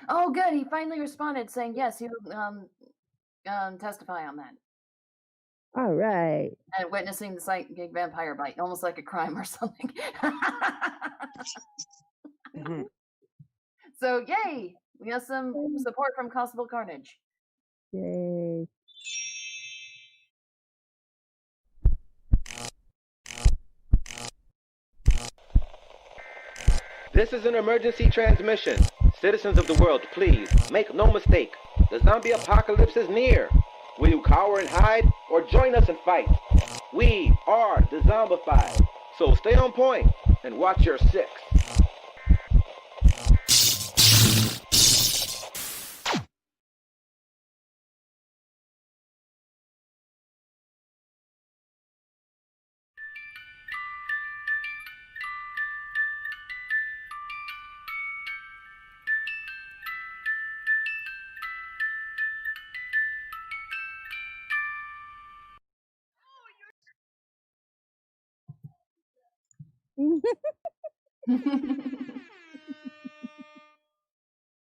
Oh, good. He finally responded saying yes, he will testify on that. All right. And witnessing the psychic vampire bite, almost like a crime or something. So, yay! We have some support from Constable Carnage. Yay. This is an emergency transmission. Citizens of the world, please, make no mistake. The zombie apocalypse is near. Will you cower and hide, or join us and fight? We are Dezombified, so stay on point and watch your six.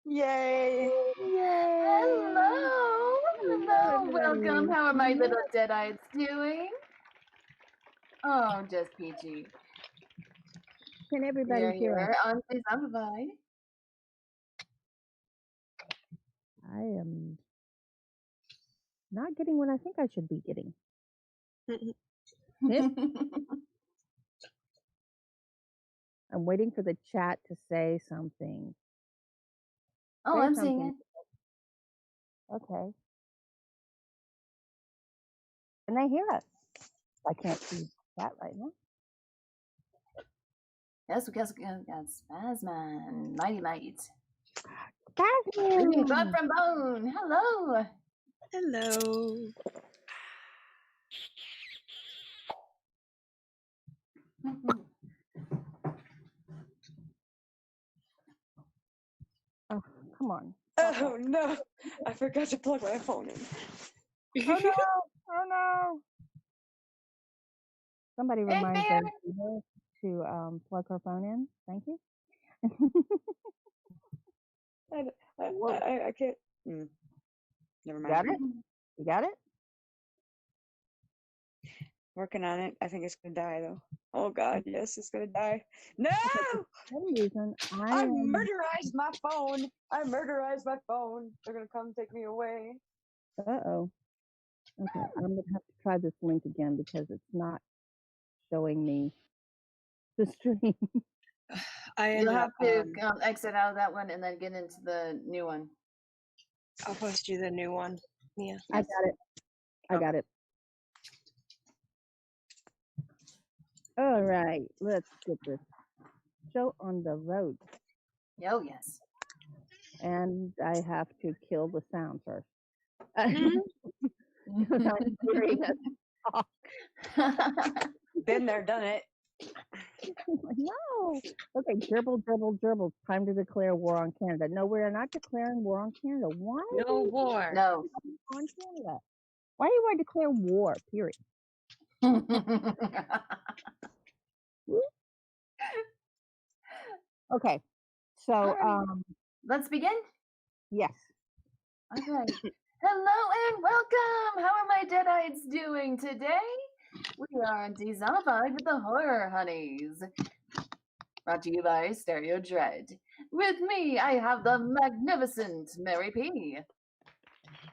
Yay! Hello! Hello! Welcome! How are my little deadites doing? Oh, just peachy. Can everybody You're hear us? here on Dezombified. I am not getting what I think I should be getting. I'm waiting for the chat to say something. Oh, Say I'm something. seeing it. Okay. Can they hear us? I can't see that right now. Yes, because Spazman, Mighty Might. Spazman! Blood from Bone. Hello. Hello. Oh, come on. Oh no! I forgot to plug my phone in. Oh no! Oh no! Somebody remind Bear. them to plug her phone in. Thank you. I can't. Never mind. Got it? You got it? Working on it. I think it's gonna die though. Oh god, yes, it's gonna die. No! For some reason, I murderized my phone. I murderized my phone. They're gonna come take me away. Uh-oh. Okay, I'm gonna have to try this link again because it's not showing me the stream. You'll have to exit out of that one and then get into the new one. I'll post you the new one. Yeah. I got it. I got it. All right, let's get this show on the road. Oh, yes. And I have to kill the sound first. I'm hearing us talk. Been there, done it. No. Okay, gerbil, gerbil, gerbil. Time to declare war on Canada. No, we're not declaring war on Canada. Why? No war. No. On Canada. Why do you want to declare war? Period. Okay. So right. Let's begin. Yes. Okay. Hello and welcome. How are my deadites doing today? We are on Dezombified with the Horror Honeyz. Brought to you by Stereo Dread. With me, I have the magnificent Mary P.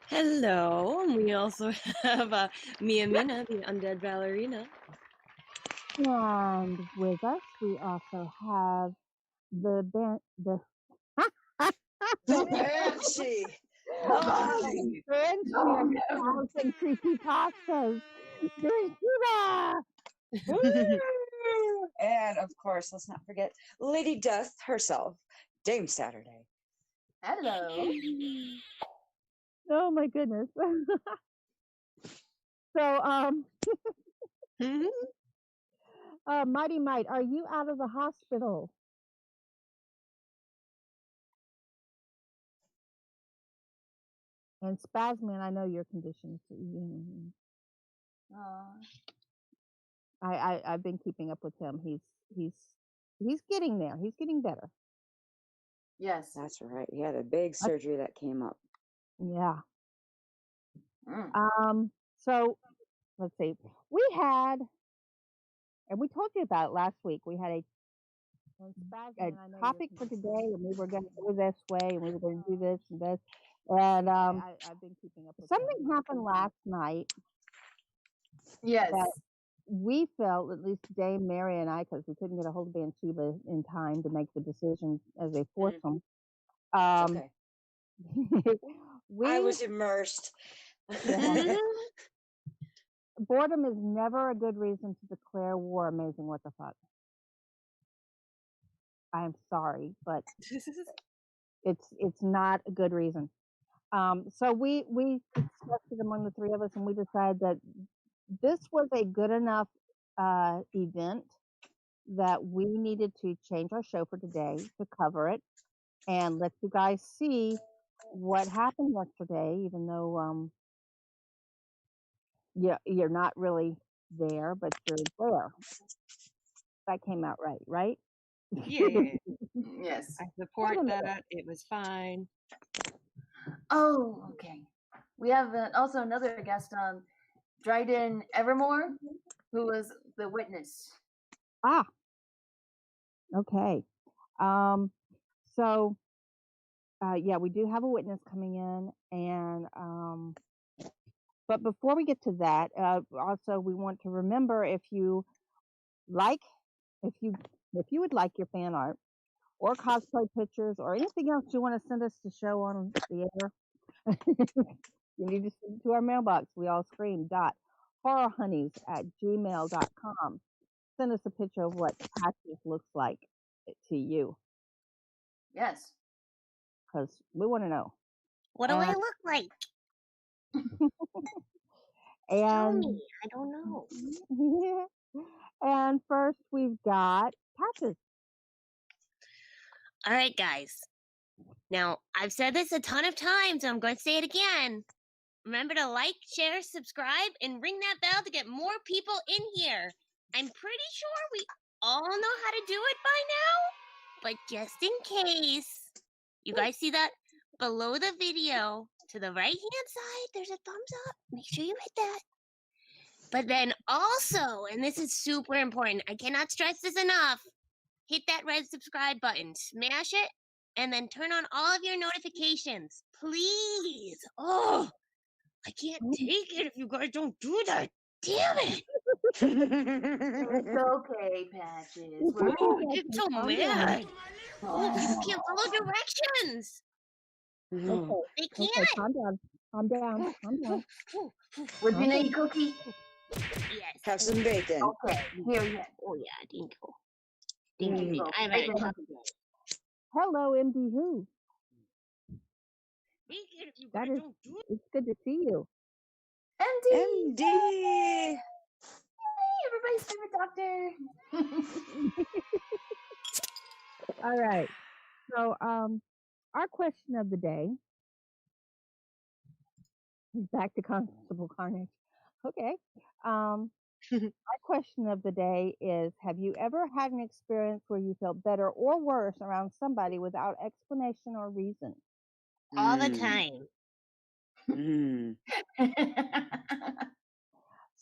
Hello, and we also have Mia Mina, the undead ballerina. And with us, we also have the Banshee. And creepypastas. And of course, let's not forget Lady Death herself, Dame Saturday. Hello. Oh my goodness. So Mighty Might, are you out of the hospital? And Spazman, I know your condition too. I've been keeping up with him. He's getting there. He's getting better. Yes. That's right. He had a big surgery that came up. Yeah. Mm. So let's see. We had, and we told you about it last week. We had a topic for today, and we were going to go this way, and we were going to do this and this. And I've been keeping up with something happened last night Yes. that we felt, at least Dame, Mary, and I, because we couldn't get a hold of Bathsheba in time to make the decision as a foursome. Okay. we I was immersed. Yeah. Boredom is never a good reason to declare war. Amazing, what the fuck? I'm sorry, but it's not a good reason. So we discussed it among the three of us, and we decided that this was a good enough event that we needed to change our show for today to cover it and let you guys see what happened yesterday, even though you're not really there, but you're there. That came out right? Yeah, Yes. I support that. It was fine. Oh, okay. We have also another guest on, Dryden Evermore, who was the witness. Ah, okay. So yeah, we do have a witness coming in, and but before we get to that, also we want to remember, if you would like your fan art or cosplay pictures or anything else you want to send us to show on the air, you need to send it to our mailbox. We all scream .horrorhoneyz@gmail.com. Send us a picture of what Patches looks like to you, Yes. because we want to know. What do I look like? Tell And me. I don't know. and first we've got Patches. All right, guys. Now, I've said this a ton of times, so I'm going to say it again. Remember to like, share, subscribe, and ring that bell to get more people in here. I'm pretty sure we all know how to do it by now, but just in case, you guys see that below the video to the right-hand side, there's a thumbs up. Make sure you hit that. But then also, and this is super important, I cannot stress this enough, hit that red subscribe button, smash it, and then turn on all of your notifications. Please. Oh, I can't take it if you guys don't do that. Damn it. It's okay, Patches. We're Oh, I get so mad. Oh, people can't follow directions. No. They Okay, can't. calm down. We're gonna eat cookie. Yes. Have some bacon. Okay, here you go. Oh, yeah, thank you. Here Thank you you. go. I've had a Bacon. tough day. Hello, MD Who. Take it if you That guys is, don't do it. it's good to see you. MD. MD. Hey, everybody's favorite doctor. All right. So, our question of the day is back to Constable Carnage. Okay. Our question of the day is: have you ever had an experience where you felt better or worse around somebody without explanation or reason? All the time. Mm.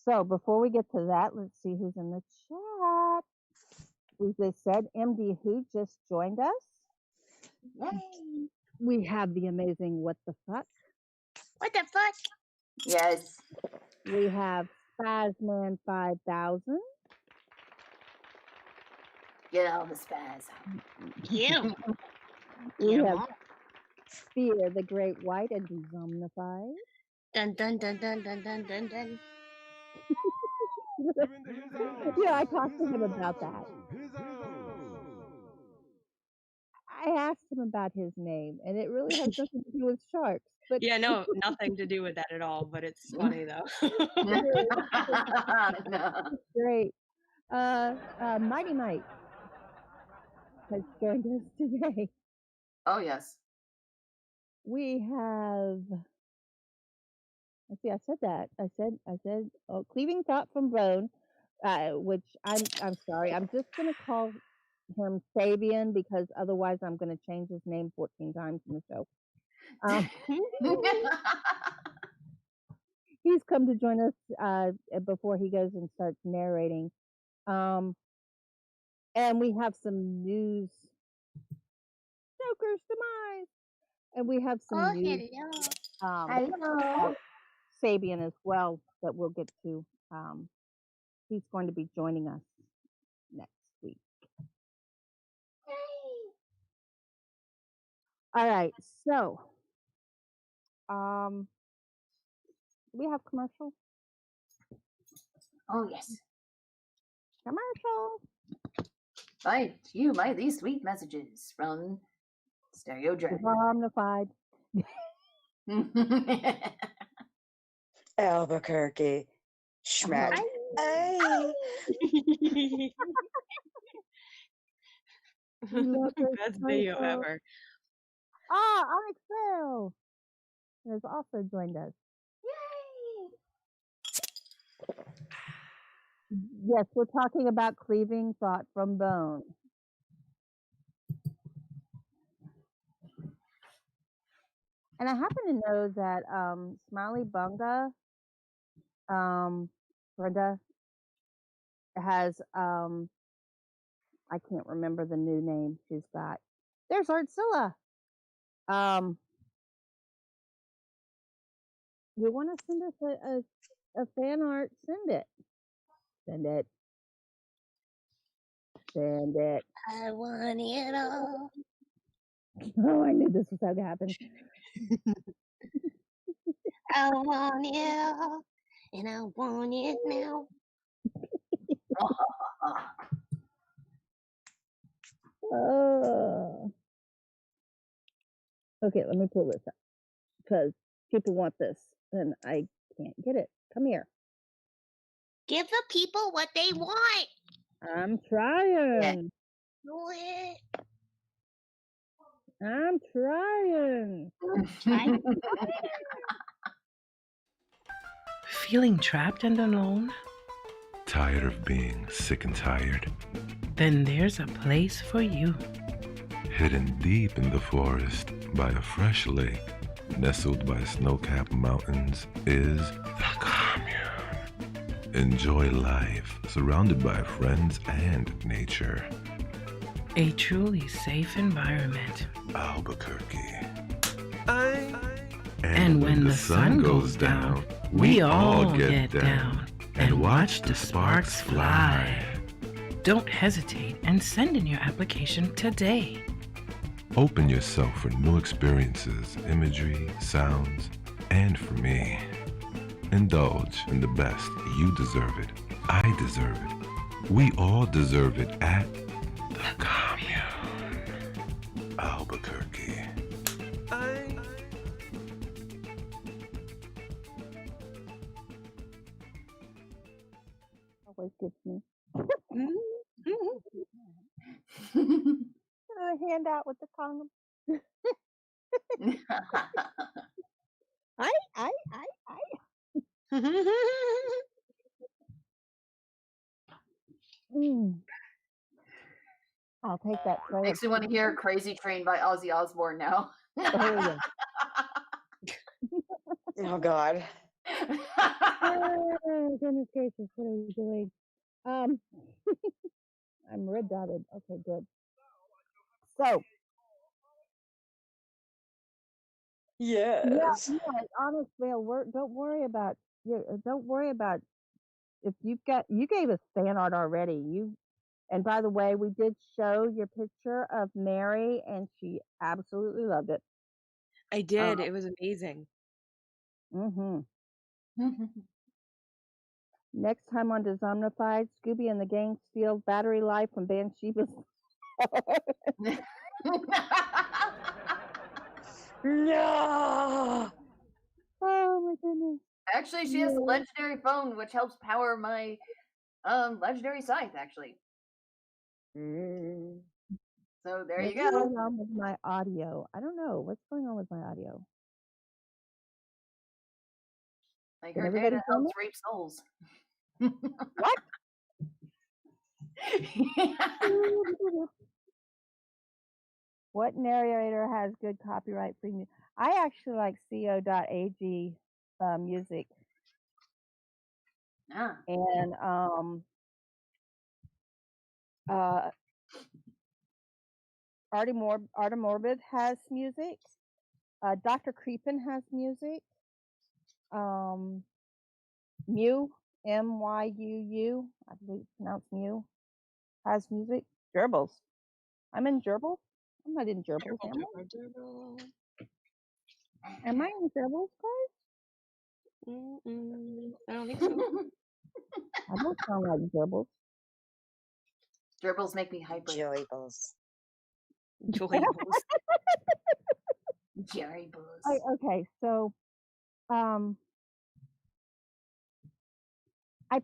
So, before we get to that, let's see who's in the chat. We just said MD Who just joined us. Yay. We have the amazing What the Fuck. What the fuck? Yes. We have Spazman 5000. Get all the spaz. Get 'em. We Get 'em have all. Fear the Great White and Dezombified. Dun dun dun dun dun dun dun dun. Yeah, I talked to him about that. I asked him about his name, and it really has nothing to do with sharks. But Yeah, no, nothing to do with that at all, but it's funny though. No. great. Mighty Mike has joined us today. Oh, yes. We have. Let's see. I said that. I said. Oh, cleaving thought from Bone, which I'm sorry. I'm just gonna call him Sabian because otherwise I'm going to change his name 14 times in the show. He's come to join us before he goes and starts narrating. And we have some news. Joker's demise. And we have some news Hello. Sabian as well that we'll get to. He's going to be joining us next week. All right, so we have commercial. Oh yes. Commercial. By you, these sweet messages from Stereo Dragon. Dezombified. Albuquerque. Schmack. Ay. Best video ever. Onyx Trail has also joined us. Yay! Yes, we're talking about cleaving thought from bone. And I happen to know that Smiley Bunga, Brenda, has I can't remember the new name she's got. There's Artzilla. You want to send us a fan art? Send it. Send it. Send it. I want it all. Oh, I knew this was going to happen. I want it all, and I want it now. Okay, let me pull this up because people want this and I can't get it. Come here. Give the people what they want. I'm trying. Do it. I'm trying. Feeling trapped and alone? Tired of being sick and tired? Then there's a place for you. Hidden deep in the forest by a fresh lake, nestled by snow-capped mountains, is the commune. Enjoy life surrounded by friends and nature. A truly safe environment. Albuquerque. And when the sun goes down, we all get down and watch the sparks fly. Don't hesitate and send in your application today. Open yourself for new experiences, imagery, sounds, and for me. Indulge in the best. You deserve it. I deserve it. We all deserve it at the commune. Albuquerque. Always gets me. A hand out with the condom. I. I'll take that. Makes me want to hear Crazy Train by Ozzy Osbourne now. Oh, Oh God. oh, goodness gracious, what are we doing? I'm red dotted. Okay, good. So Yes. yeah, honest Vale, don't worry about if you gave us fan art already. And by the way, we did show your picture of Mary and she absolutely loved it. I did. It was amazing. Next time on Dezombified, Scooby and the gang steal battery life from Bansheeba's. No. Oh my goodness. Actually, she has a legendary phone, which helps power my legendary scythe, actually. So there you go. What's going on with my audio? I don't know. What's going on with my audio? Like Can her everybody data hear me? helps rape souls. What? What narrator has good copyright free music? I actually like co.ag music. Ah. And Artemorbid has music. Dr. Creepin has music. Mew, MYUU, I believe it's pronounced Mew, has music. Gerbils. I'm in Gerbils? I'm not in Gerbils, am I? Am I in Gerbils, guys? I don't think so. I don't sound like Gerbils. Gerbils make me hyper. Joybles. Joybles. Joybles. Okay, so I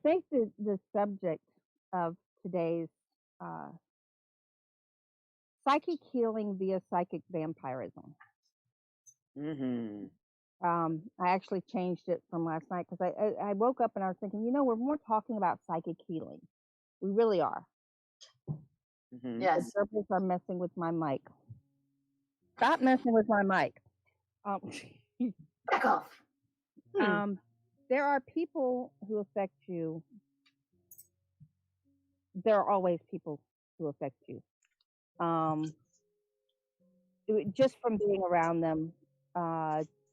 think the subject of today's psychic healing via psychic vampirism. Mm-hmm. I actually changed it from last night because I woke up and I was thinking, we're more talking about psychic healing. We really are. Mm-hmm. Yes. The gerbils are messing with my mic. Stop messing with my mic. Back off. There are people who affect you. There are always people who affect you. Just from being around them,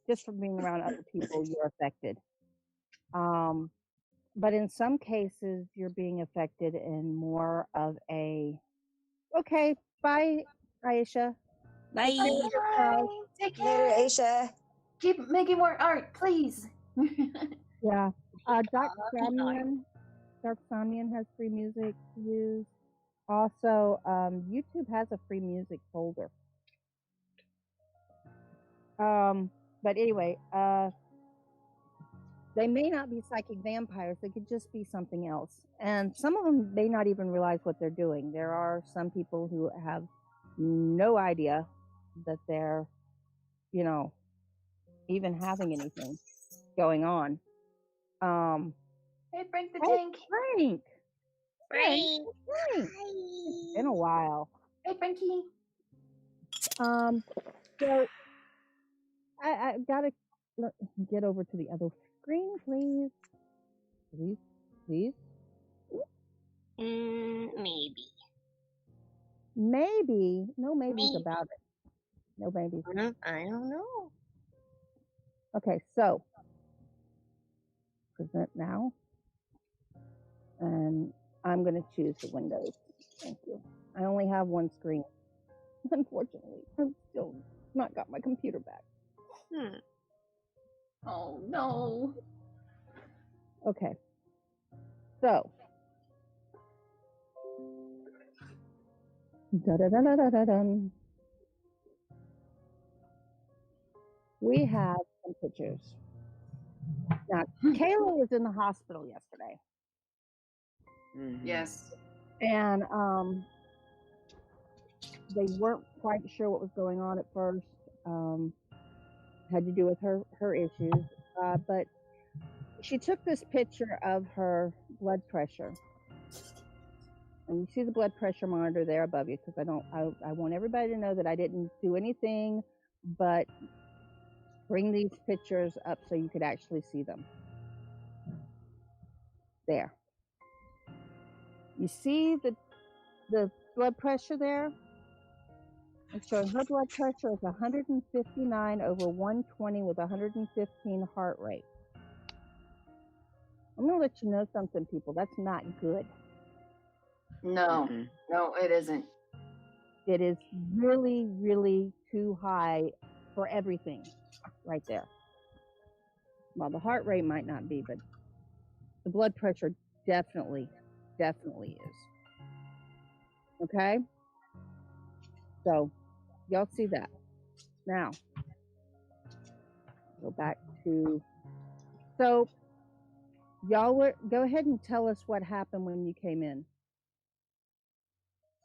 just from being around other people, you're affected. But in some cases, you're being affected in more of a, okay, bye, Aisha. Bye. Bye. Take care. Later, Aisha. Keep making more art, please. Yeah. Dark Somnian has free music to use. Also, YouTube has a free music folder. But anyway, they may not be psychic vampires. They could just be something else. And some of them may not even realize what they're doing. There are some people who have no idea that they're, even having anything going on. Hey, Frank the Hey, Tank. Frank. Frank. It's been a while. Hey, Frankie. So I gotta get over to the other screen, please. Please. Maybe. Maybe. No maybes about it. No maybes. I don't know. Okay, so present now. And I'm going to choose the windows. Thank you. I only have one screen. Unfortunately, I've still not got my computer back. Oh, no. Okay. So. Da-da-da-da-da-da-dun. We have some pictures. Now, Kayla was in the hospital yesterday. Yes. And they weren't quite sure what was going on at first. Had to do with her issues. But she took this picture of her blood pressure. And you see the blood pressure monitor there above you, because I want everybody to know that I didn't do anything but bring these pictures up so you could actually see them. There. You see the blood pressure there? It's showing her blood pressure is 159 over 120 with 115 heart rate. I'm going to let you know something, people. That's not good. No. No, it isn't. It is really, really too high for everything right there. Well, the heart rate might not be, but the blood pressure definitely is. Okay? So, y'all see that. Now, go back to, so y'all go ahead and tell us what happened when you came in.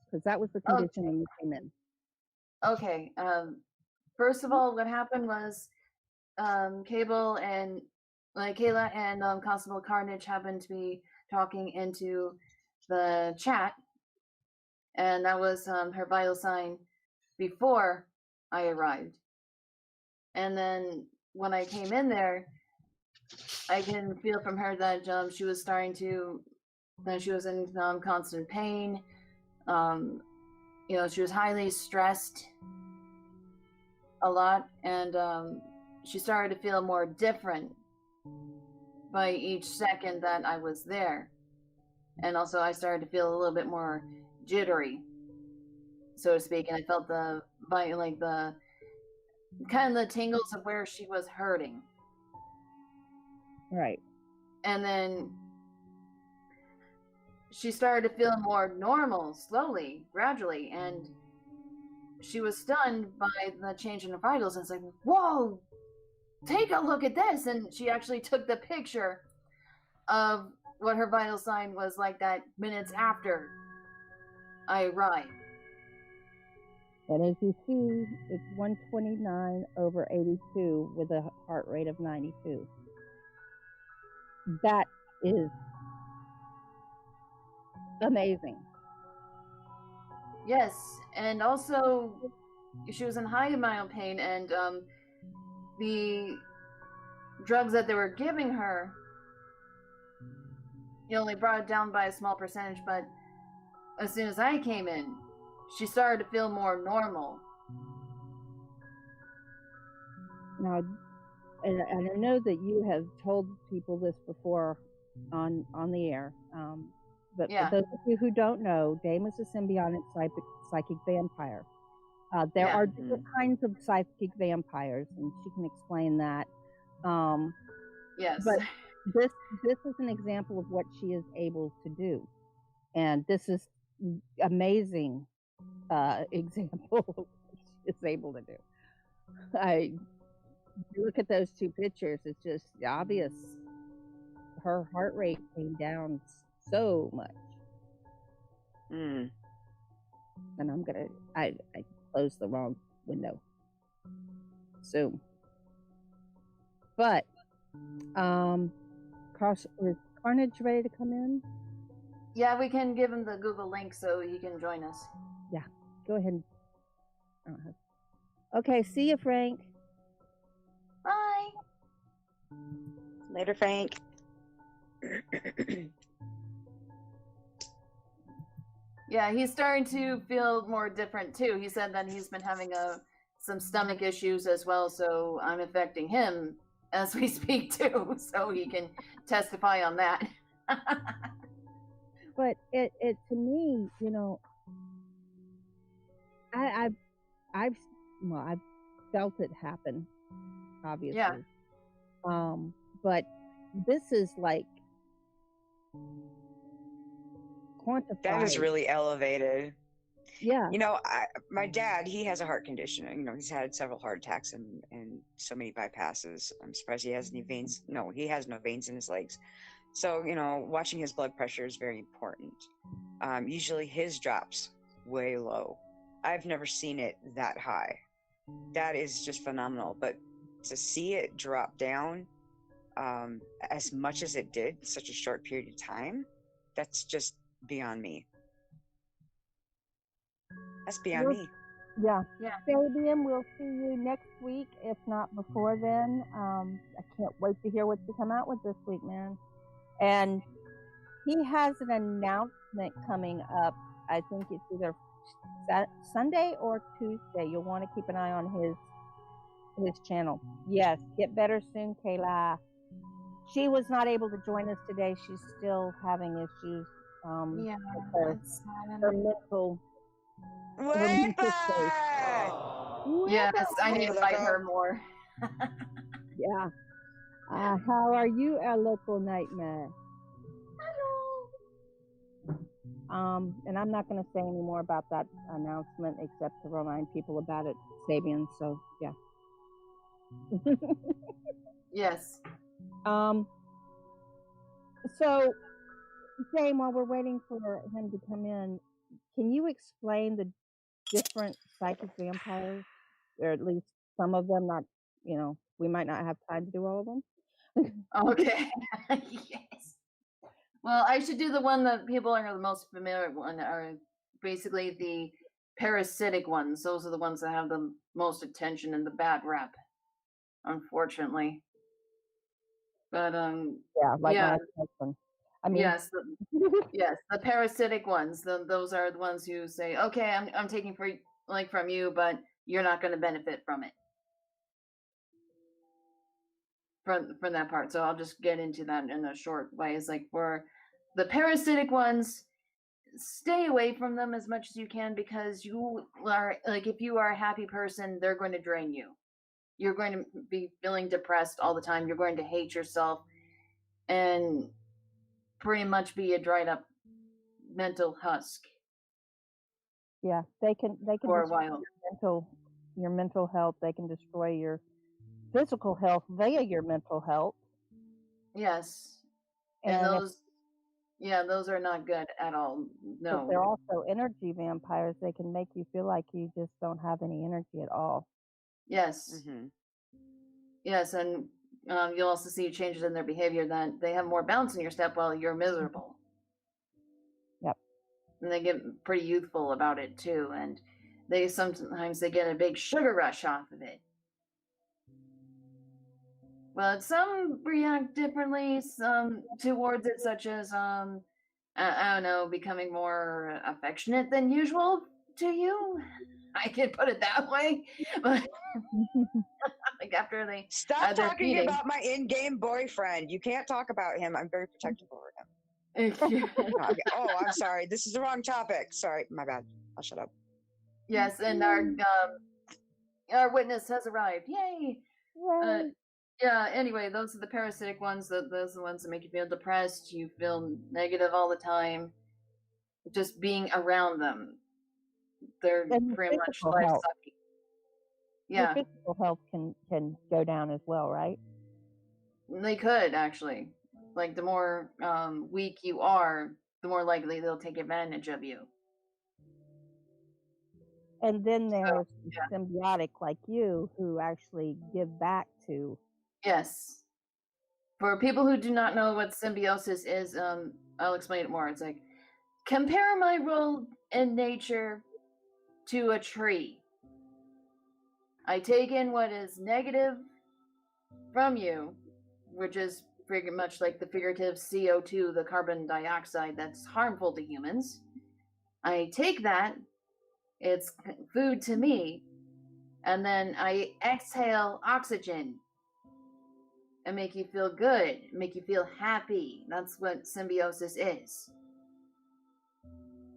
Because that was the condition when you came in. Okay. First of all, what happened was Kayla and Constable Carnage happened to be talking into the chat and that was her vital sign before I arrived. And then when I came in there, I can feel from her that she was starting to, that she was in constant pain. You know, she was highly stressed a lot, and she started to feel more different by each second that I was there. And also I started to feel a little bit more jittery, so to speak, and I felt the like the kind of the tingles of where she was hurting. Right. And then she started to feel more normal slowly, gradually, and she was stunned by the change in her vitals, and it's like, whoa, take a look at this. And she actually took the picture of what her vital sign was like that minutes after I arrived. And as you see, it's 129/82 with a heart rate of 92. That is amazing. Yes, and also she was in high amount of pain, and the drugs that they were giving her, you only brought it down by a small percentage, but as soon as I came in, she started to feel more normal. Now, and I know that you have told people this before on the air, but Yeah. for those of you who don't know, Dame is a symbiotic psychic vampire. There Yeah. are different kinds of psychic vampires, and she can explain that. Yes. But this is an example of what she is able to do, and this is amazing example of what she is able to do. You look at those two pictures, it's just obvious her heart rate came down so much. Mm. And I closed the wrong window. So, but is Carnage ready to come in? Yeah, we can give him the Google link so he can join us. Yeah, go ahead. Okay, see you, Frank. Bye. Later, Frank. Yeah, he's starting to feel more different too. He said that he's been having some stomach issues as well, so I'm affecting him as we speak too, so he can testify on that. But it to me, you know, I've felt it happen, obviously. Yeah. But this is like quantified. That is really elevated. Yeah. You know, my dad, he has a heart condition. You know, he's had several heart attacks and so many bypasses. I'm surprised he has any veins. No, he has no veins in his legs. So, you know, watching his blood pressure is very important. Usually his drops way low. I've never seen it that high. That is just phenomenal. But to see it drop down as much as it did in such a short period of time, that's just beyond me. That's beyond me. Yeah. Yeah. Fabian, we'll see you next week, if not before then. I can't wait to hear what you come out with this week, man. And he has an announcement coming up. I think it's either Sunday or Tuesday. You'll want to keep an eye on his channel. Yes, get better soon, Kayla. She was not able to join us today. She's still having issues. Yeah, with her mental. Yes, I need to fight her more. Yeah. How are you, our local nightmare? Hello. And I'm not going to say any more about that announcement except to remind people about it, Sabian. So yeah. Yes. So, Jane, while we're waiting for him to come in, can you explain the different psychic vampires, or at least some of them? Not, you know, we might not have time to do all of them. Okay. Yes. Well, I should do the one that people are the most familiar with, or basically the parasitic ones. Those are the ones that have the most attention and the bad rep, unfortunately. But Yeah, like yeah, my ex-husband. I mean, yes, yes, the parasitic ones. Those are the ones who say, "Okay, I'm taking from you, but you're not going to benefit from it." From that part. So I'll just get into that in a short way. It's like for the parasitic ones, stay away from them as much as you can, because you are like, if you are a happy person, they're going to drain you. You're going to be feeling depressed all the time. You're going to hate yourself and pretty much be a dried up mental husk yeah, they can for a destroy while. your mental health. They can destroy your physical health via your mental health. Yes. And those are not good at all. But they're No. also energy vampires. They can make you feel like you just don't have any energy at all. Yes. Yes, and you'll also see changes in their behavior, that they have more bounce in your step while you're miserable. Yep. And they get pretty youthful about it too, and sometimes they get a big sugar rush off of it. But some react differently, some towards it, such as I don't know, becoming more affectionate than usual to you. I could put it that way, but like after they Stop they're talking feeding. about my in-game boyfriend. You can't talk about him. I'm very protective over him. Okay. Oh, I'm sorry. This is the wrong topic. Sorry, my bad. I'll shut up. Yes, and our witness has arrived. Yay! Yeah. Anyway, those are the parasitic ones. Those are the ones that make you feel depressed. You feel negative all the time. Just being around them, they're And pretty much physical life health. sucking. Your Yeah, physical health can go down as well, right? they could actually. Like the more weak you are, the more likely they'll take advantage of you. And then there's yeah. symbiotic like you who actually give back to. Yes. For people who do not know what symbiosis is, I'll explain it more. It's like, compare my role in nature to a tree. I take in what is negative from you, which is pretty much like the figurative CO2, the carbon dioxide that's harmful to humans. I take that, it's food to me, and then I exhale oxygen and make you feel good, make you feel happy. That's what symbiosis is.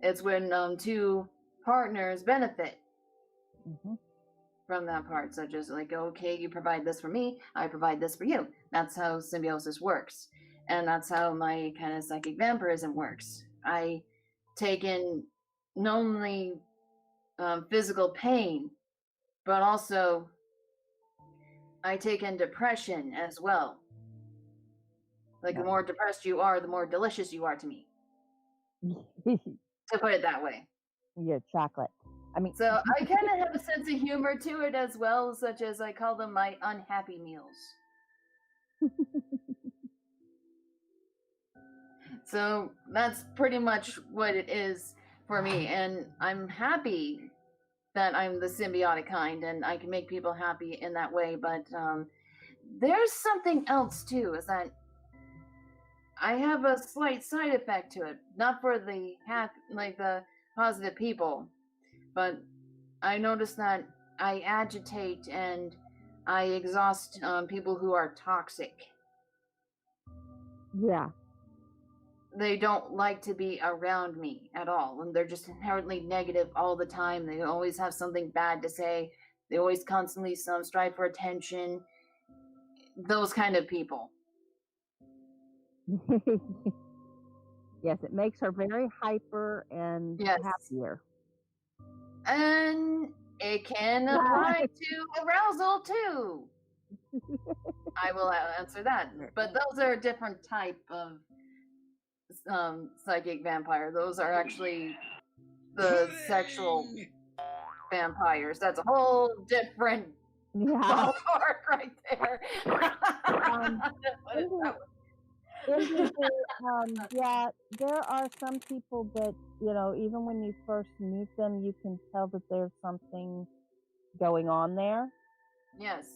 It's when two partners benefit from that part, such as like, okay, you provide this for me, I provide this for you. That's how symbiosis works. And that's how my kind of psychic vampirism works. I take in not only physical pain, but also I take in depression as well. Like the more depressed you are, the more delicious you are to me. To put it that way. You're chocolate. I mean, so I kind of have a sense of humor to it as well, such as I call them my unhappy meals. So that's pretty much what it is for me, and I'm happy that I'm the symbiotic kind and I can make people happy in that way. But there's something else too, is that I have a slight side effect to it, not for the the positive people, but I notice that I agitate and I exhaust people who are toxic. Yeah. They don't like to be around me at all, and they're just inherently negative all the time. They always have something bad to say. They always constantly strive for attention. Those kind of people. Yes, it makes her very hyper and happier. And it can apply to arousal too. I will answer that. But those are a different type of psychic vampire. Those are actually the sexual vampires. That's a whole different ballpark right there. Yeah, there are some people that, even when you first meet them, you can tell that there's something going on there. Yes.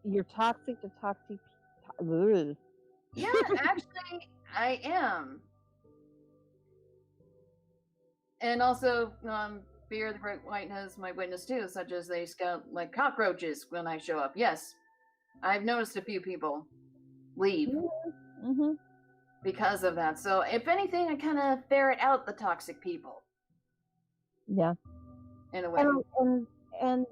You're toxic to toxic. Ugh. Yeah, actually, I am. And also, Fear the Great White is my witness too, such as they scout like cockroaches when I show up. Yes, I've noticed a few people leave Mm-hmm. because of that. So, if anything, I kind of ferret out the toxic people. Yeah. In a way. And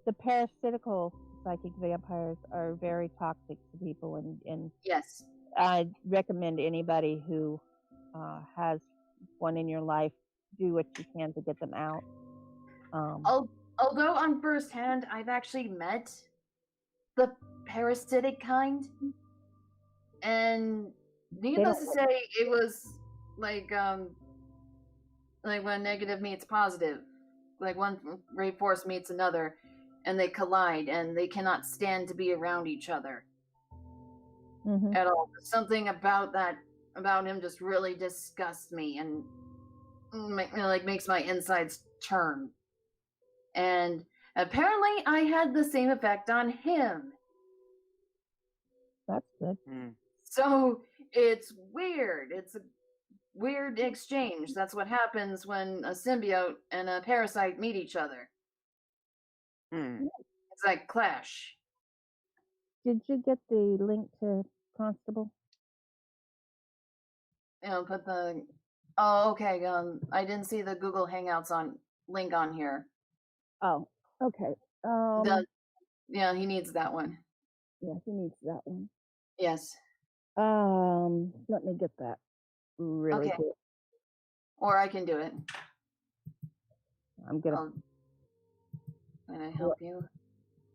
the parasitical psychic vampires are very toxic to people, and yes, I recommend anybody who has one in your life, do what you can to get them out. Although on first hand, I've actually met the parasitic kind, and needless to say, it was like when negative meets positive, like one great force meets another, and they collide, and they cannot stand to be around each other at all. Something about him just really disgusts me, and makes my insides turn. And apparently, I had the same effect on him. That's good. So it's weird. It's a weird exchange. That's what happens when a symbiote and a parasite meet each other. It's like clash. Did you get the link to Constable? Put the. Oh, okay. I didn't see the Google Hangouts link on here. Oh, okay. Yeah, he needs that one. Yeah, he needs that one. Yes. Let me get that really quick. Or I can do it. I'm gonna help you.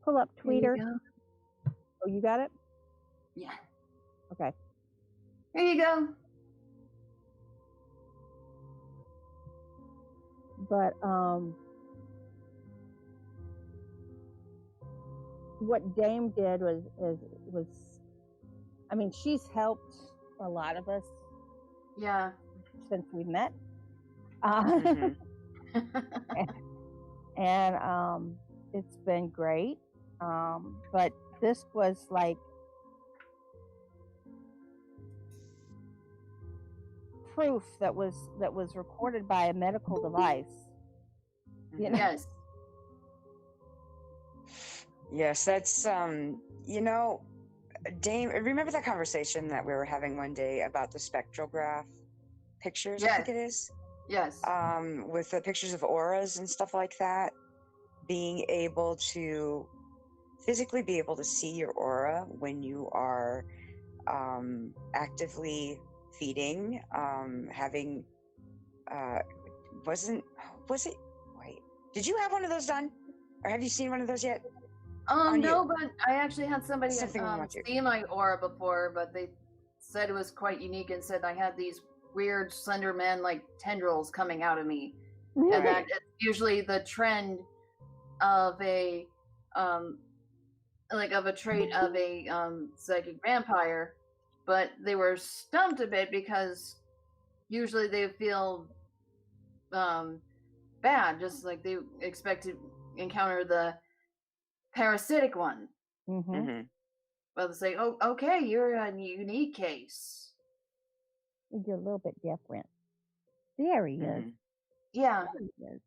Pull up Twitter. You oh, you got it? Yeah. Okay. Here you go. But what Dame did was I mean, she's helped a lot of us. Yeah. Since we met. And it's been great. But this was like proof that was recorded by a medical device. Yes. Yes, that's Dame, remember that conversation that we were having one day about the spectrograph pictures? Yes. I think it is. Yes. With the pictures of auras and stuff like that, being able to physically be able to see your aura when you are actively feeding, having was it wait, did you have one of those done, or have you seen one of those yet? No, but I actually had somebody see my aura before, but they said it was quite unique and said I had these weird slender man like tendrils coming out of me. Right. And that it's usually the trend of a trait of a psychic vampire, but they were stumped a bit because usually they feel bad, just like they expect to encounter the parasitic one. Well, they say, "Oh, okay, you're a unique case. You're a little bit different." There he is. Yeah. There he is.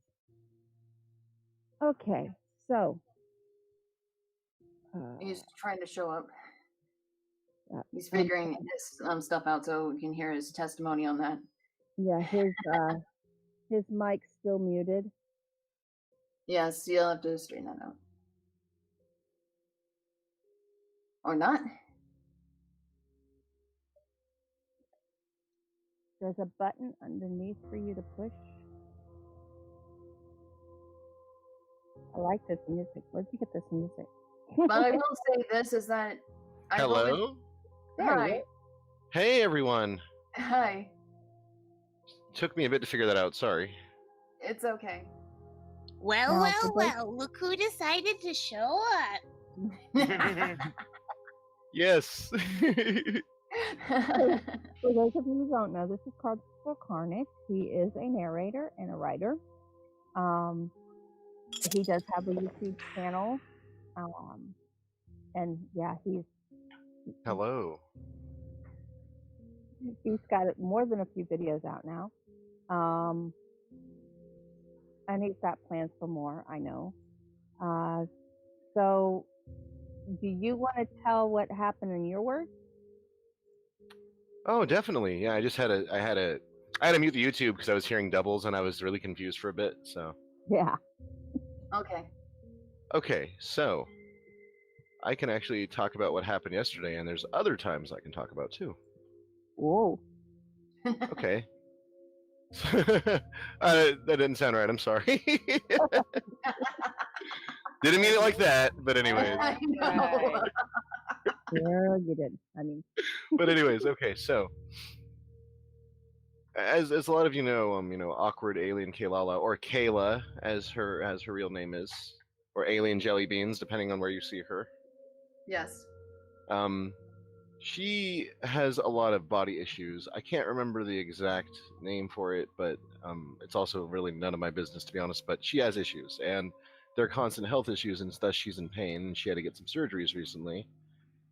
Okay, so he's trying to show up. He's figuring his stuff out so we can hear his testimony on that. Yeah, his mic's still muted. Yes, you'll have to straighten that out. Or not. There's a button underneath for you to push. I like this music. Where'd you get this music? But I will say this is that hello? Hi. Hey everyone. Hi. Took me a bit to figure that out, sorry. It's okay. Well, Now, well, for those- well, look who decided to show up. Yes. For those of you who don't know, this is called Horror. He is a narrator and a writer. He does have a YouTube channel. And yeah, he's got more than a few videos out now. And he's got plans for more, I know. So do you want to tell what happened in your work? Oh, definitely. Yeah, I had to mute the YouTube because I was hearing doubles and I was really confused for a bit. So. Yeah. Okay. Okay, so I can actually talk about what happened yesterday, and there's other times I can talk about too. Whoa. Okay. That didn't sound right. I'm sorry. Didn't mean it like that, but anyways. I know. Yeah, you did. I mean. But anyways, okay. So, as a lot of you know, awkward alien Kaylala, or Kayla, as her real name is, or alien jelly beans, depending on where you see her. Yes. She has a lot of body issues. I can't remember the exact name for it, but it's also really none of my business, to be honest. But she has issues, and they're constant health issues, and thus she's in pain. And she had to get some surgeries recently.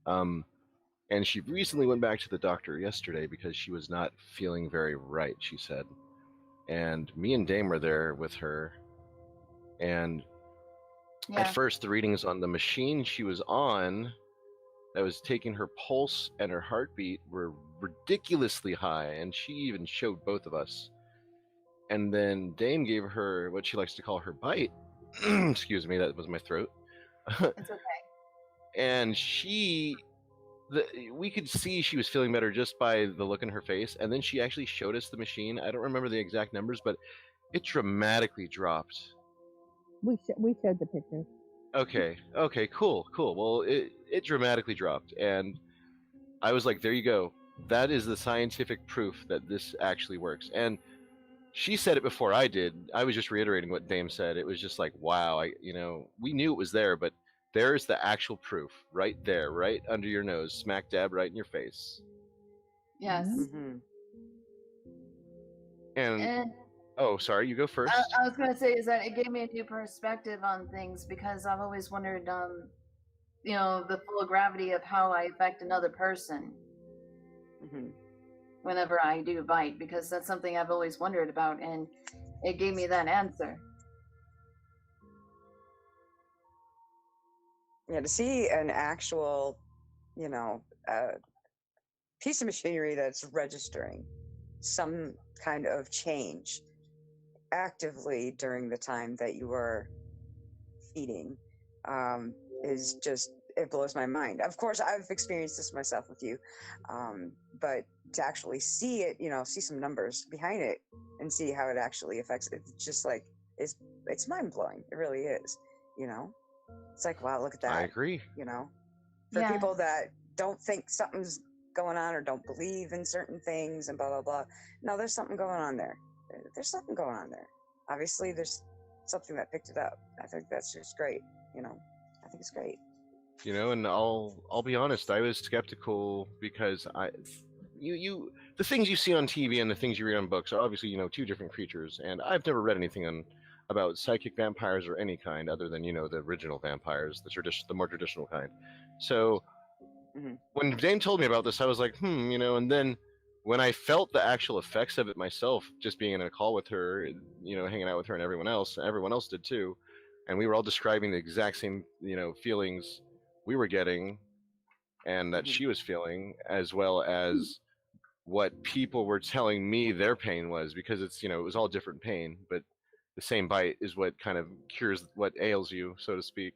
And she recently went back to the doctor yesterday because she was not feeling very right, she said. And me and Dame were there with her. And at first, the readings on the machine she was on that was taking her pulse and her heartbeat were ridiculously high. And she even showed both of us. And then Dame gave her what she likes to call her bite. Excuse me, that was my throat. It's okay. And we could see she was feeling better just by the look in her face. And then she actually showed us the machine. I don't remember the exact numbers, but it dramatically dropped. We showed the pictures. Okay, cool. Well, it dramatically dropped. And I was like, there you go. That is the scientific proof that this actually works. And she said it before I did. I was just reiterating what Dame said. It was just like, wow, we knew it was there, but there's the actual proof right there, right under your nose, smack dab right in your face. Yes. Mm-hmm. And oh, sorry, you go first. I was going to say is that it gave me a new perspective on things because I've always wondered, the full gravity of how I affect another person whenever I do bite, because that's something I've always wondered about, and it gave me that answer. Yeah, to see an actual, piece of machinery that's registering some kind of change actively during the time that you are feeding is just, it blows my mind. Of course, I've experienced this myself with you, but to actually see it, see some numbers behind it and see how it actually affects it, it's just like, it's mind-blowing. It really is, It's like, wow, look at that. I agree. For people that don't think something's going on or don't believe in certain things and blah, blah, blah. No, there's something going on there. There's something going on there. Obviously, there's something that picked it up. I think that's just great. I think it's great. And I'll be honest, I was skeptical because the things you see on TV and the things you read on books are obviously, two different creatures. And I've never read anything about psychic vampires or any kind other than, the original vampires, the more traditional kind. So when Dame told me about this, I was like, and then when I felt the actual effects of it myself, just being in a call with her, hanging out with her and everyone else did too. And we were all describing the exact same, feelings we were getting and that she was feeling, as well as what people were telling me their pain was, because it's, it was all different pain, but the same bite is what kind of cures what ails you, so to speak.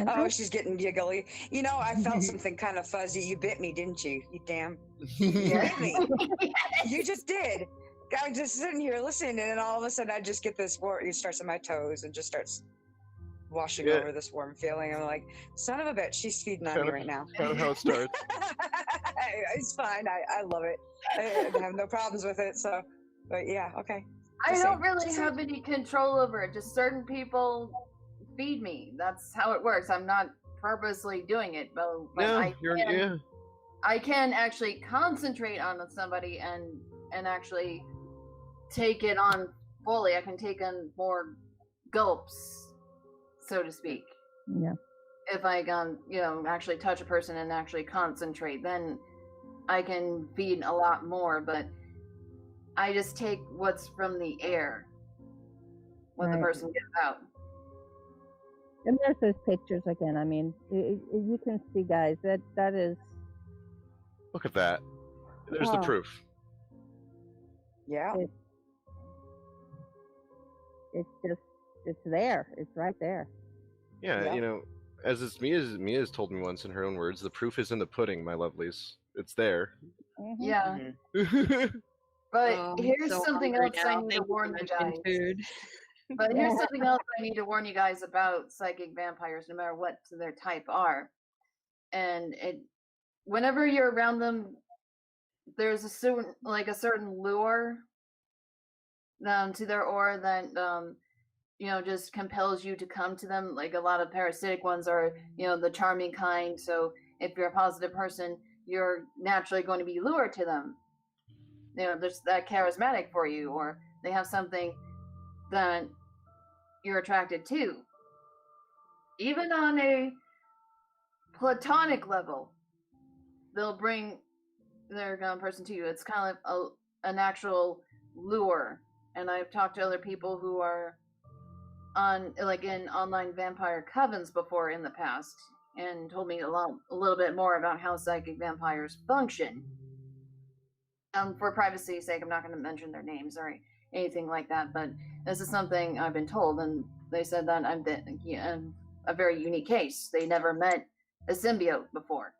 Oh, she's getting giggly. I felt something kind of fuzzy. You bit me, didn't you? You damn. You bit me. You just did. I was just sitting here listening, and then all of a sudden I just get this warm. It starts on my toes and just starts washing over this warm feeling. I'm like, son of a bitch, she's feeding on me right now. Kind of how it starts. It's fine. I love it. I have no problems with it. So, but yeah, okay. I Just don't saying. really have any control over it. Just certain people feed me. That's how it works. I'm not purposely doing it, but No, yeah. I can actually concentrate on somebody and actually take it on fully. I can take in more gulps, so to speak. Yeah. If I can, actually touch a person and actually concentrate, then I can feed a lot more. But I just take what's from the air, what the person gets out. And there's those pictures again. I mean, you can see, guys, that is. Look at that. There's the proof. Yeah. It's there. It's right there. Yeah, as Mia's told me once in her own words, the proof is in the pudding, my lovelies. It's there. Mm-hmm. Yeah. But here's something else I need to warn you guys. But here's something else I need to warn you guys about psychic vampires, no matter what their type are. And whenever you're around them, there's a certain lure to their aura that just compels you to come to them. Like a lot of parasitic ones are, the charming kind. So if you're a positive person, you're naturally going to be lured to them. There's that charismatic for you, or they have something that you're attracted to. Even on a platonic level, they'll bring their person to you. It's kind of an actual lure. And I've talked to other people who are in online vampire covens before in the past, and told me a little bit more about how psychic vampires function. For privacy's sake, I'm not going to mention their names or anything like that, but this is something I've been told, and they said that I'm a very unique case. They never met a symbiote before.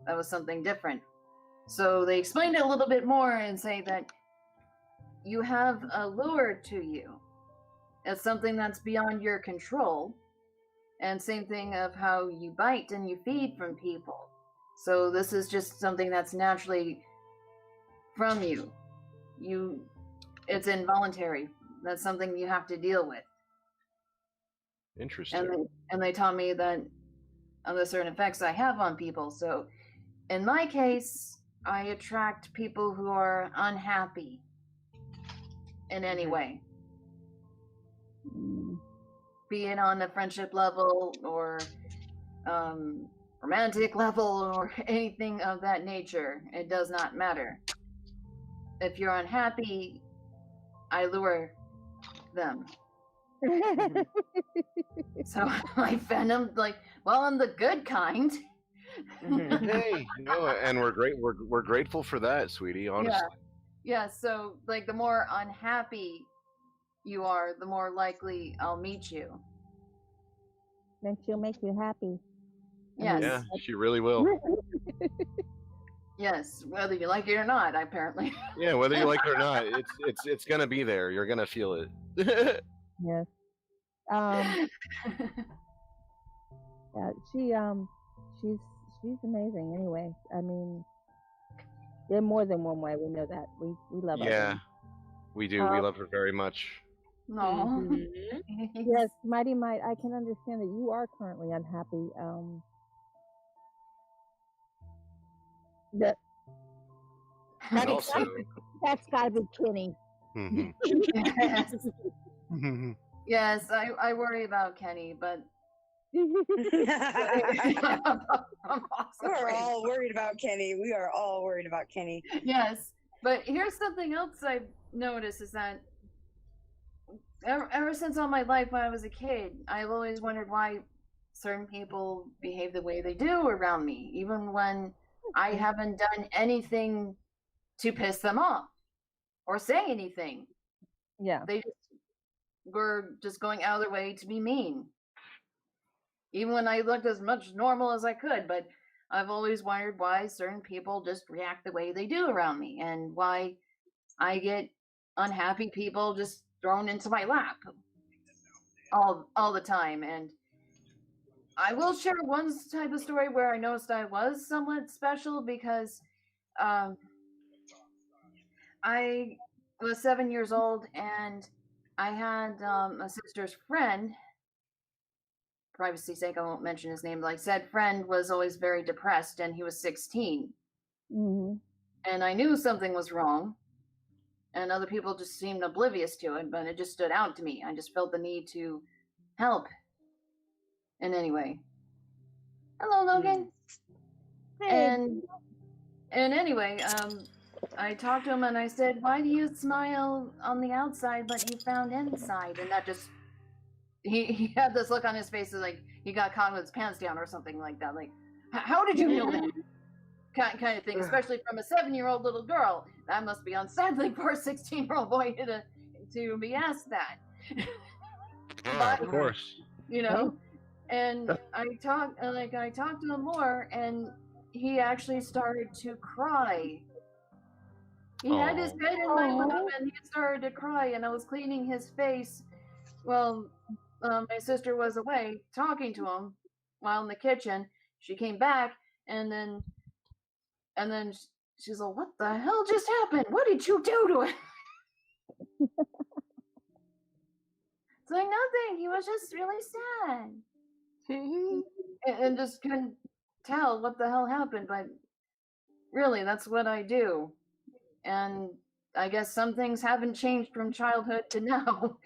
That was something different. So they explained it a little bit more and say that you have a lure to you. It's something that's beyond your control. And same thing of how you bite and you feed from people. So this is just something that's naturally from you. It's involuntary. That's something you have to deal with. Interesting. And they taught me that the certain effects I have on people. So in my case, I attract people who are unhappy in any way. Be it on a friendship level or romantic level or anything of that nature. It does not matter. If you're unhappy, I lure them. So my venom, I'm the good kind. Hey, and we're grateful for that, sweetie, honestly. Yeah, so the more unhappy you are, the more likely I'll meet you. Then she'll make you happy. Yes. Yeah, she really will. Yes, whether you like it or not, apparently. Yeah, whether you like it or not, it's gonna be there. You're gonna feel it. Yes. Yeah, she's amazing. Anyway, I mean, there are more than one way. We know that. We love her. Yeah, we do. We love her very much. No. Yes, Mighty Might. I can understand that you are currently unhappy. That's gotta be Kenny. Yes, I worry about Kenny, but We're all worried about Kenny. We are all worried about Kenny. Yes, but here's something else I've noticed is that ever since all my life when I was a kid, I've always wondered why certain people behave the way they do around me, even when I haven't done anything to piss them off or say anything. Yeah. They were just going out of their way to be mean. Even when I looked as much normal as I could, but I've always wondered why certain people just react the way they do around me, and why I get unhappy people just thrown into my lap all the time. And I will share one type of story where I noticed I was somewhat special, because I was 7 years old, and I had a sister's friend. Privacy's sake, I won't mention his name. Like said, friend was always very depressed, and he was 16. Mm-hmm. And I knew something was wrong, and other people just seemed oblivious to it, but it just stood out to me. I just felt the need to help. And anyway, hello, Logan. And anyway, I talked to him and I said, "Why do you smile on the outside, but you found inside?" And that just he had this look on his face, like he got caught with his pants down or something like that. Like, how did you know that? Kind of thing, especially from a 7-year-old little girl. That must be unsettling for a 16-year-old boy to be asked that. But, of course. you know, and I talked to him more, and he actually started to cry. He had his head in my lap, and he started to cry, and I was cleaning his face. Well, my sister was away talking to him while in the kitchen. She came back, and then she's like, "What the hell just happened? What did you do to him?" It's like, "Nothing. He was just really sad." And just couldn't tell what the hell happened. But really, that's what I do. And I guess some things haven't changed from childhood to now.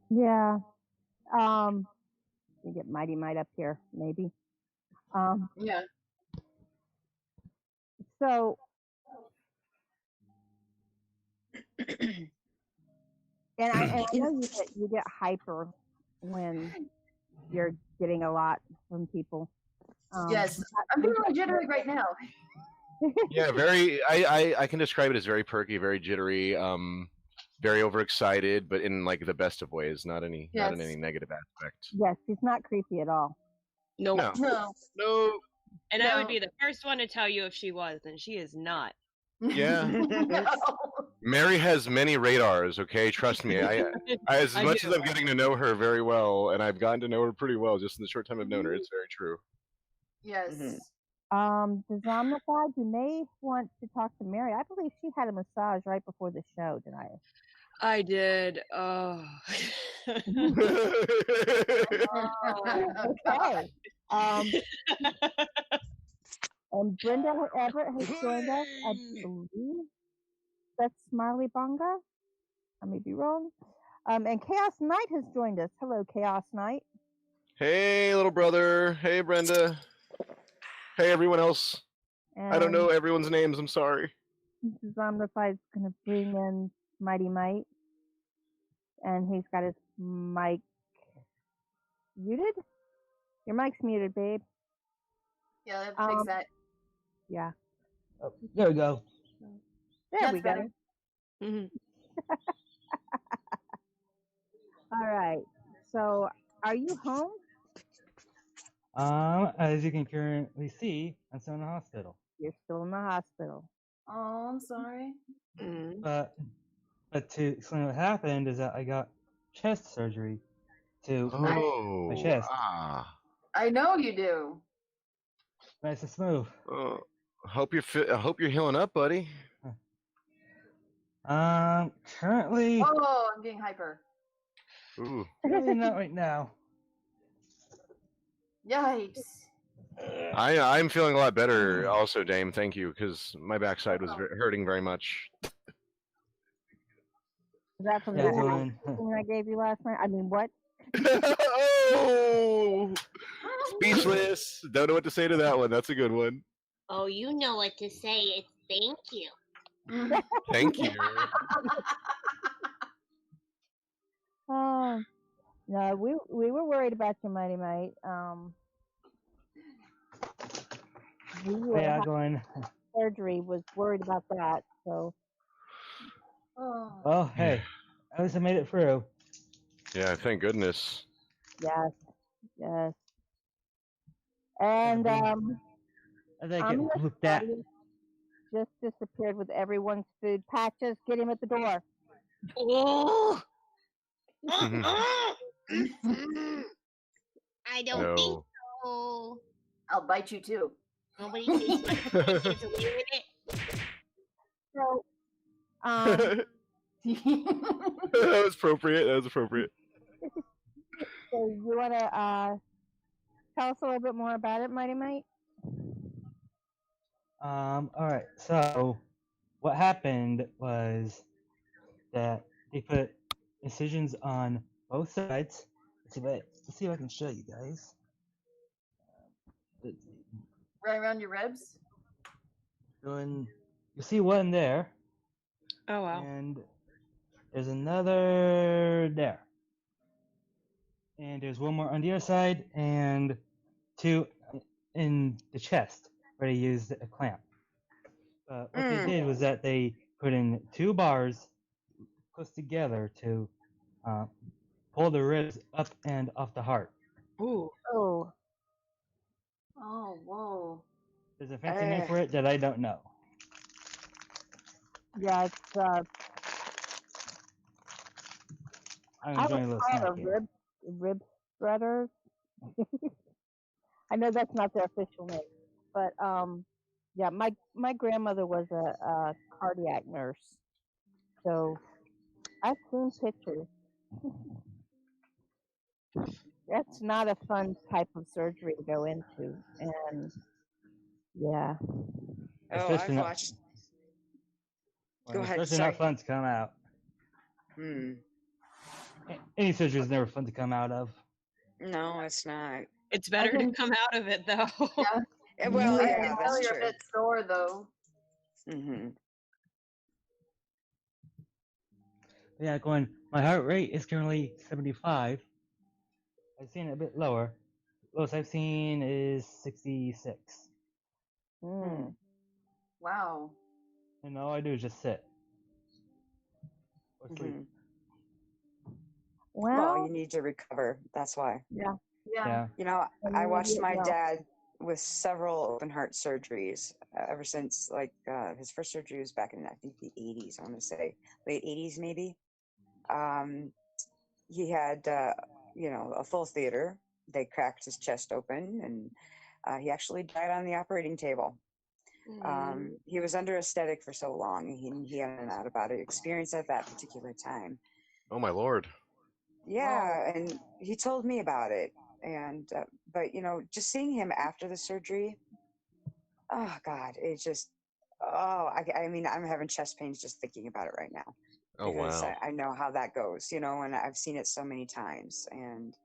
Yeah. We get Mighty Might up here, maybe. Yeah. So, and I know you get hyper when you're getting a lot from people. Yes, I'm feeling jittery right now. Yeah, very. I can describe it as very perky, very jittery, very overexcited, but in like the best of ways, not in any negative aspect. Yes, she's not creepy at all. Nope. No. And I would be the first one to tell you if she was, and she is not. Yeah. Mary has many radars, okay? Trust me. I as much as I'm getting to know her very well, and I've gotten to know her pretty well just in the short time I've known her, it's very true. Yes. Dezombified, you may want to talk to Mary. I believe she had a massage right before the show, didn't I? I did. Oh. Okay. And Brenda Everett has joined us, I believe. That's Smiley Bonga. I may be wrong. And Chaos Knight has joined us. Hello, Chaos Knight. Hey, little brother. Hey, Brenda. Hey, everyone else. And I don't know everyone's names. I'm sorry. Zombified is going to bring in Mighty Might. And he's got his mic muted. Your mic's muted, babe. Yeah, let's fix that. Yeah. Oh, there we go. There we go. Better. All right. So, are you home? As you can currently see, I'm still in the hospital. You're still in the hospital. Oh, I'm sorry. But to explain what happened is that I got chest surgery to my chest. I know you do. Nice and smooth. Hope you're healing up, buddy. Currently. Oh, I'm getting hyper. Ooh. Really not right now. Yikes. I'm feeling a lot better also, Dame. Thank you, because my backside was hurting very much. Is that from the thing I gave you last night? I mean, what? Oh! Speechless. Don't know what to say to that one. That's a good one. Oh, you know what to say. It's thank you. Thank you. Oh, no, we were worried about you, Mighty Might. Going. Surgery was worried about that, so. Well, hey, at least I made it through. Yeah, thank goodness. Yes. And I think it looked at. Just disappeared with everyone's food. Patches, get him at the door. Oh. I don't think so. I'll bite you too. Nobody gets away with it. So, That was appropriate. That was appropriate. so you want to tell us a little bit more about it, Mighty Mite? All right. So what happened was that they put incisions on both sides. Let's see if I can show you guys. Let's see. Right around your ribs? You see one there. Oh wow. And there's another there. And there's one more on the other side, and two in the chest where they used a clamp. What they did was that they put in 2 bars close together to pull the ribs up and off the heart. Ooh. Oh. Oh, whoa. There's a fancy name for it that I don't know. Yeah, it's I'm I enjoying a would little call snack it here. a rib spreader. I know that's not their official name, but yeah, my grandmother was a cardiac nurse, so I've seen pictures. That's not a fun type of surgery to go into, and yeah. Oh, I've watched. Go ahead. Especially Sorry. not fun to come out. Any surgery is never fun to come out of. No, it's not. It's better to come out of it though. Yeah. Well, I yeah, can tell that's you're true. a bit sore though. Yeah, my heart rate is currently 75. I've seen it a bit lower. Lowest I've seen is 66. Wow. And all I do is just sit. Or sleep. Well, you need to recover. That's why. Yeah. You know, I watched my dad with several open heart surgeries ever since, like, his first surgery was back in, I think, the 80s, I want to say. Late 80s, maybe. He had, you know, a full theater. They cracked his chest open, and he actually died on the operating table. He was under anesthetic for so long. He had an out-of-body experience at that particular time. Oh my lord. Yeah, and he told me about it. And but you know, just seeing him after the surgery, oh God, it just, I mean, I'm having chest pains just thinking about it right now. Oh Because wow. I know how that goes, you know, and I've seen it so many times. And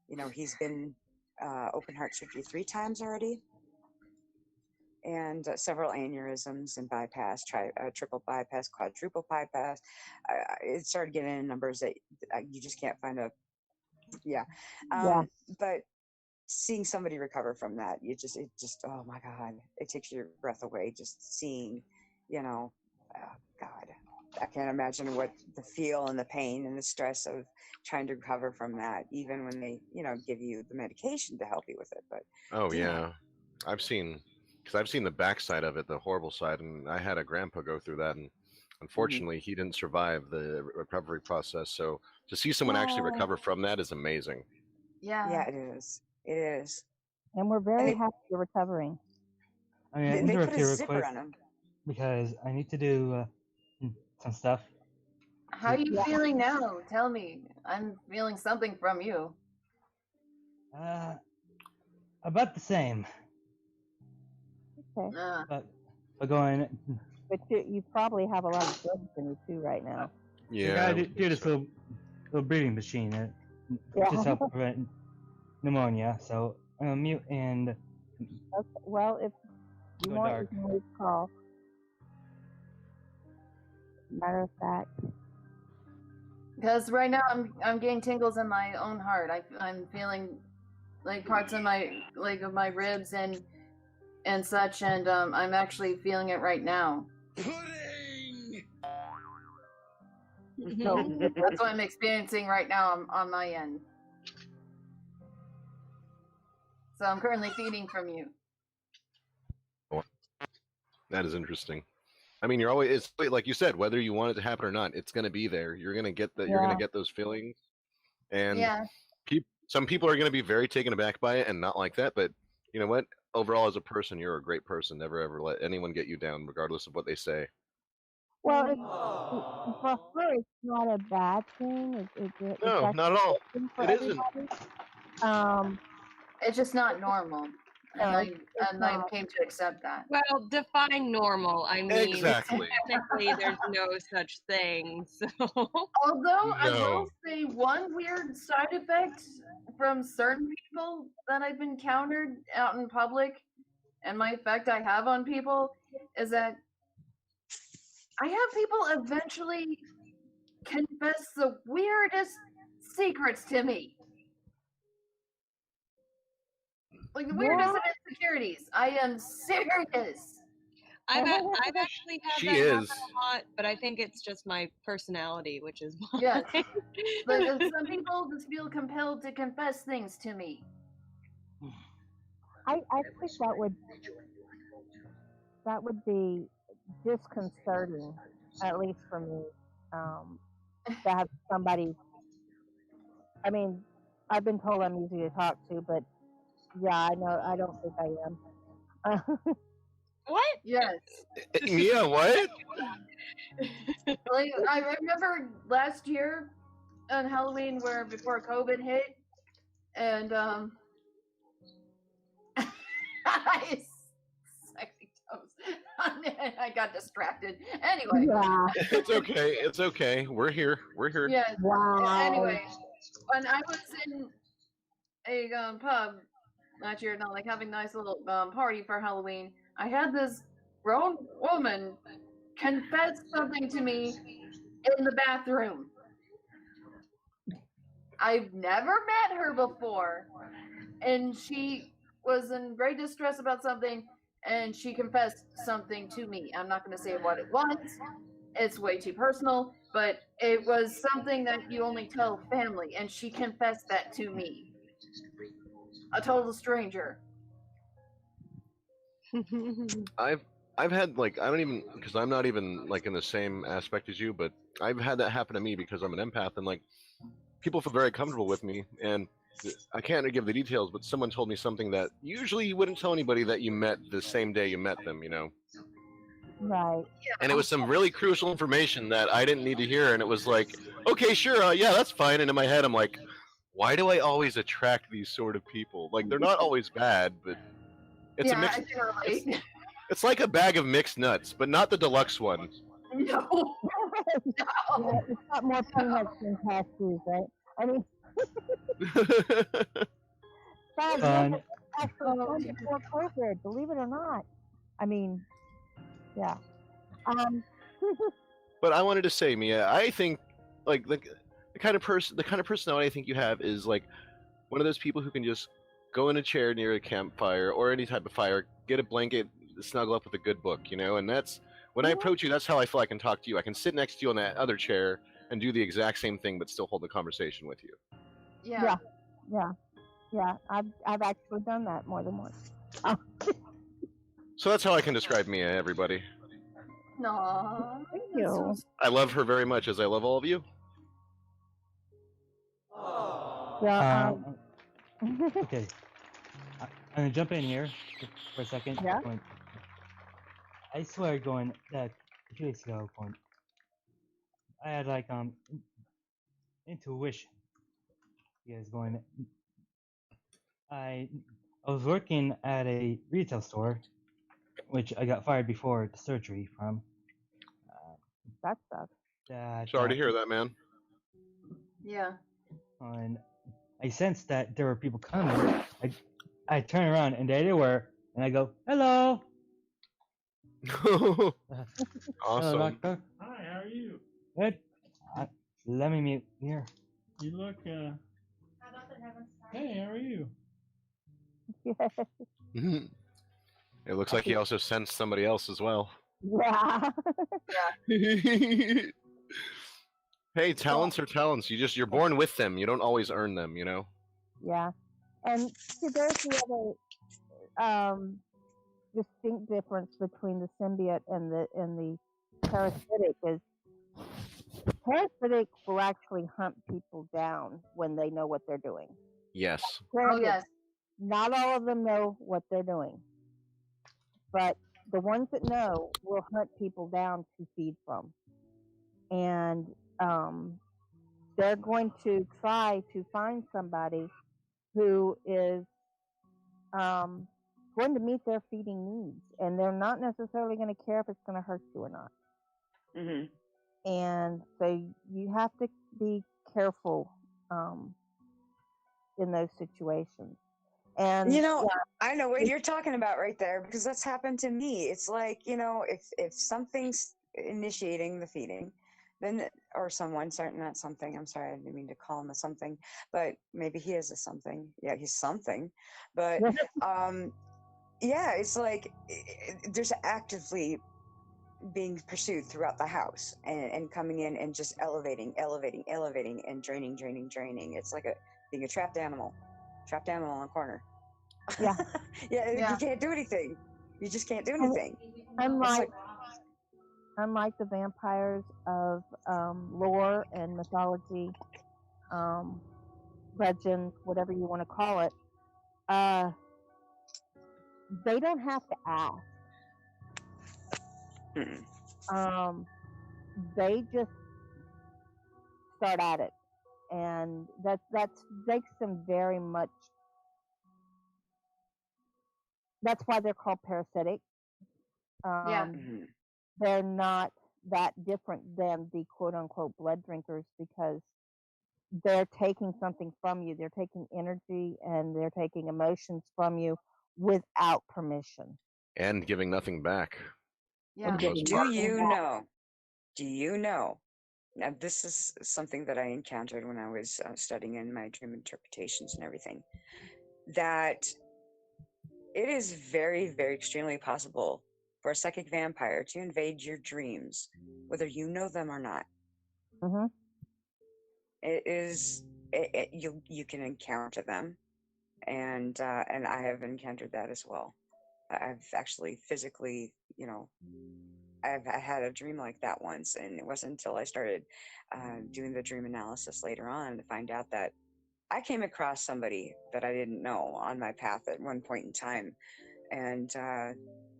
you know, he's been open heart surgery 3 times already, and several aneurysms and bypass, triple bypass, quadruple bypass. It started getting in numbers that you just can't find a. Yeah. But seeing somebody recover from that, it just, oh my God, it takes your breath away just seeing, you know, God, I can't imagine what the feel and the pain and the stress of trying to recover from that, even when they, you know, give you the medication to help you with it. But Oh yeah, I've seen the backside of it, the horrible side, and I had a grandpa go through that, and unfortunately he didn't survive the recovery process. So to see someone actually recover from that is amazing. Yeah. It is. It is. And we're very happy you're recovering. I mean, I They interrupt put you a real zipper quick on him. because I need to do some stuff. How are you feeling now? Tell me. I'm feeling something from you. About the same. Okay. But going. But you probably have a lot of drugs in you too right now. Yeah. You gotta do this little breathing machine. It just helps prevent pneumonia. So I'm gonna mute and. Okay. Well, if you Go want, dark. you can leave call. Matter of fact. Because right now I'm getting tingles in my own heart. I'm feeling like parts of my of my ribs and such, and I'm actually feeling it right now. So that's what I'm experiencing right now on my end. So I'm currently feeding from you. That is interesting. I mean, it's like you said, whether you want it to happen or not, it's going to be there. You're going to get you're going to get those feelings. And some people are going to be very taken aback by it and not like that. But you know what? Overall, as a person, you're a great person. Never ever let anyone get you down, regardless of what they say. Well, for her, it's not a bad thing. It's No, actually not at all. a good thing for It isn't. everybody. It's just not normal, and No, I it's and I not. came to accept that. Well, define normal. I mean, Exactly. technically, there's no such thing. So, Although I No. will say one weird side effect from certain people that I've encountered out in public, and my effect I have on people is that I have people eventually confess the weirdest secrets to me. Like the weirdest of insecurities. I am serious. I've actually had She that is. happen a lot, but I think it's just my personality, which is why. Yes. Like some people just feel compelled to confess things to me. I think that would be disconcerting, at least for me, to have somebody. I mean, I've been told I'm easy to talk to, but yeah, I know I don't think I am. What? Yes. Mia, what? Like I remember last year on Halloween where before COVID hit, and sexy toes. I got distracted. Anyway. Yeah. It's okay. It's okay. We're here. We're here. Yeah. Wow. Anyway, when I was in a pub last year, not like having a nice little party for Halloween, I had this grown woman confess something to me in the bathroom. I've never met her before, and she was in great distress about something, and she confessed something to me. I'm not going to say what it was. It's way too personal, but it was something that you only tell family, and she confessed that to me. A total stranger. I've had like I don't even because I'm not even like in the same aspect as you, but I've had that happen to me because I'm an empath and like people feel very comfortable with me and I can't give the details, but someone told me something that usually you wouldn't tell anybody that you met the same day you met them, you know. Right. And it was some really crucial information that I didn't need to hear, and it was like, okay, sure, yeah, that's fine. And in my head, I'm like, why do I always attract these sort of people? Like they're not always bad, but it's a mix. It's like a bag of mixed nuts, but not the deluxe one. No. Yeah, it's got more peanuts than cashews, right? I mean, God, actually done before COVID, believe it or not. I mean, yeah. But I wanted to say, Mia, I think like the kind of personality I think you have is like one of those people who can just go in a chair near a campfire or any type of fire, get a blanket, snuggle up with a good book, you know. And that's when I approach you, that's how I feel I can talk to you. I can sit next to you on that other chair and do the exact same thing, but still hold the conversation with you. Yeah. I've actually done that more than once. So that's how I can describe Mia, everybody. No. Thank you. I love her very much, as I love all of you. Yeah. Okay. I'm gonna jump in here for a second. Yeah. I swear, going that 2 weeks ago, I had like intuition. You guys going? I was working at a retail store, which I got fired before the surgery from. That sucks. Sorry to hear that, man. Yeah. And I sensed that there were people coming. I turn around and there they were, and I go, "Hello." Awesome. Hello, doctor. Hi, how are you? Good. Let me mute here. You look, Hey, how are you? It looks like he also sensed somebody else as well. Yeah. Hey, talents are talents. You're born with them. You don't always earn them, you know? Yeah. And see, there's the other distinct difference between the symbiote and the parasitic is parasitic will actually hunt people down when they know what they're doing. Yes. Oh, yes. Not all of them know what they're doing. But the ones that know will hunt people down to feed from, and they're going to try to find somebody who is going to meet their feeding needs, and they're not necessarily going to care if it's going to hurt you or not. Mm-hmm. And so you have to be careful in those situations. And you know, I know what you're talking about right there, because that's happened to me. It's like, you know, if something's initiating the feeding, then, or someone, sorry, not something, I'm sorry, I didn't mean to call him a something, but maybe he is a something. Yeah, he's something. But yeah, it's like there's actively being pursued throughout the house, and coming in and just elevating and draining. It's like being a trapped animal in a corner. Yeah. Yeah, Yeah. you can't do anything. You just can't do anything. Unlike the vampires of lore and mythology, legends, whatever you want to call it, they don't have to ask. They just start at it, and that makes them very much. That's why they're called parasitic. Yeah. They're not that different than the quote unquote blood drinkers, because they're taking something from you. They're taking energy and they're taking emotions from you without permission. And giving nothing back. Yeah. Do you know? Now, this is something that I encountered when I was studying in my dream interpretations and everything, that it is very, very extremely possible for a psychic vampire to invade your dreams, whether you know them or not. Mm-hmm. It is, you can encounter them, and I have encountered that as well. I've actually physically, you know, I had a dream like that once, and it wasn't until I started doing the dream analysis later on to find out that I came across somebody that I didn't know on my path at one point in time, and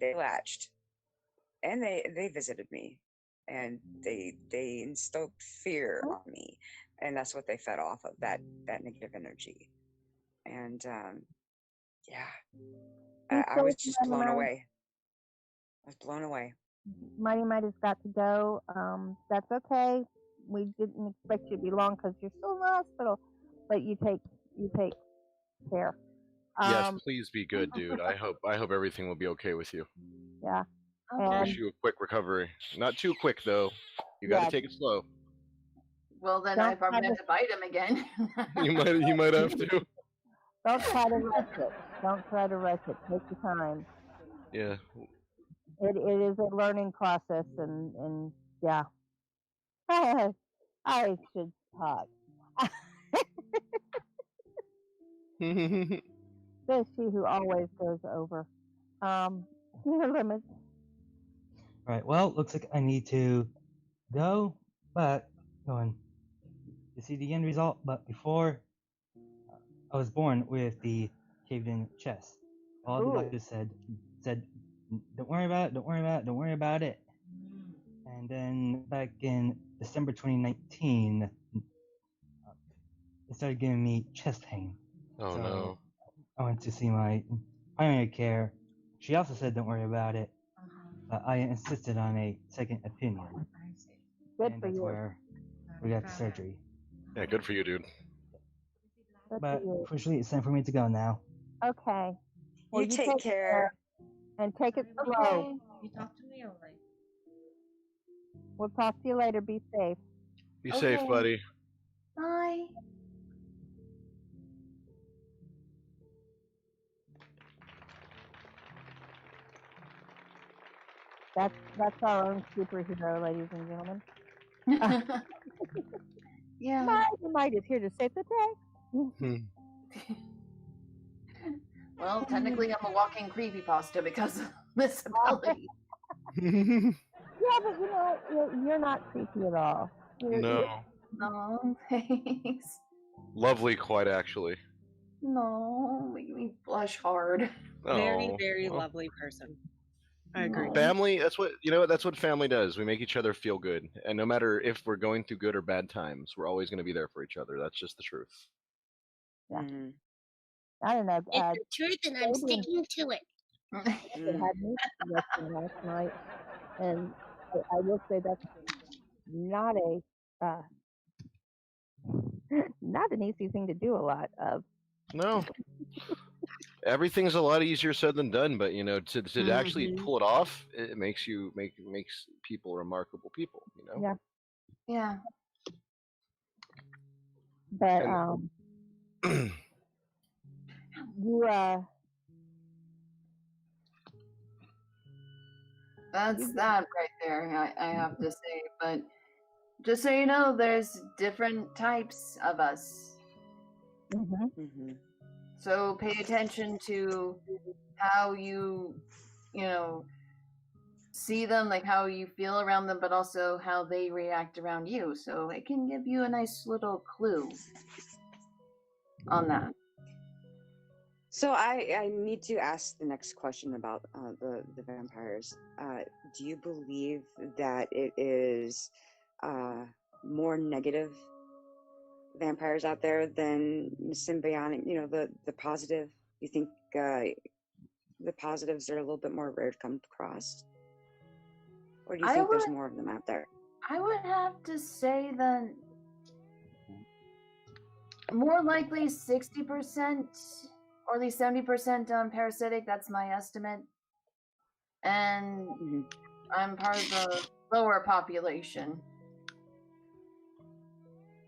they latched, and they visited me, and they instilled fear on me, and that's what they fed off of, that negative energy, and yeah, I was just blown away. I was blown away. Mighty Might has got to go. That's okay. We didn't expect you to be long because you're still in the hospital, but you take care. Yes, please be good, dude. I hope everything will be okay with you. Yeah. Okay. Wish you a quick recovery. Not too quick though. You got to take it slow. Well, then I probably have to bite him again. You might have to. Don't try to rush it. Don't try to rush it. Take your time. Yeah. It is a learning process, and yeah. I should talk. There's she who always goes over. Your limits. All right. Well, looks like I need to go, but going to see the end result. But before, I was born with the caved-in chest. All the doctors said, don't worry about it. Don't worry about it. Don't worry about it. And then back in December 2019, they started giving me chest pain. Oh no. I went to see my primary care. She also said don't worry about it. But I insisted on a second opinion. Good and for that's you. where we got the surgery. Yeah, good for you, dude. But unfortunately, it's time for me to go now. Okay. Well, you take care. And take it slow. Okay. You talk to me, alright? We'll talk to you later. Be safe. Be safe, buddy. Bye. That's our own superhero, ladies and gentlemen. Yeah. Might is here to save the day. Well, technically, I'm a walking creepypasta because of this ability. Yeah, but you know, you're not creepy at all. No. No, thanks. Lovely, quite actually. No, make me blush hard. Very, Oh, very well. lovely person. I agree. Family, that's what that's what family does. We make each other feel good. And no matter if we're going through good or bad times, we're always going to be there for each other. That's just the truth. Yeah. Mhm. I don't know. It's the truth, and I'm Fabian sticking to it. had me watching last night, and I will say that's not not an easy thing to do a lot of. No. Everything's a lot easier said than done, but to actually pull it off, it makes people remarkable people, Yeah. Yeah. But And- you That's that right there, I have to say. But just so you know, there's different types of us. Mhm. So pay attention to how you see them, like how you feel around them, but also how they react around you. So it can give you a nice little clue on that. So I need to ask the next question about the vampires. Do you believe that it is more negative vampires out there than symbiotic? The positive. You think the positives are a little bit more rare to come across, or do you think there's more of them out there? I would have to say that more likely 60%, or at least 70% parasitic. That's my estimate. And I'm part of the lower population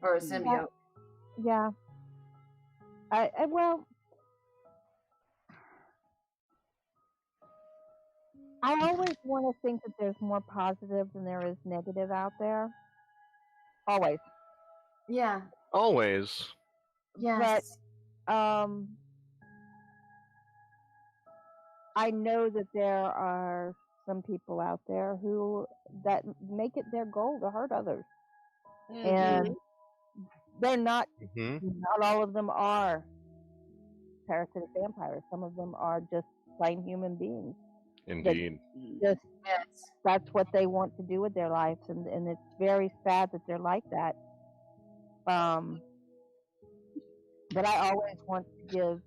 for a symbiote. Yeah. Well, I always want to think that there's more positive than there is negative out there. Always. Yeah. Always. Yes. But I know that there are some people out there who that make it their goal to hurt others. And they're not all of them are parasitic vampires. Some of them are just plain human beings. Indeed. Just that's what they want to do with their lives, and it's very sad that they're like that. But I always want to give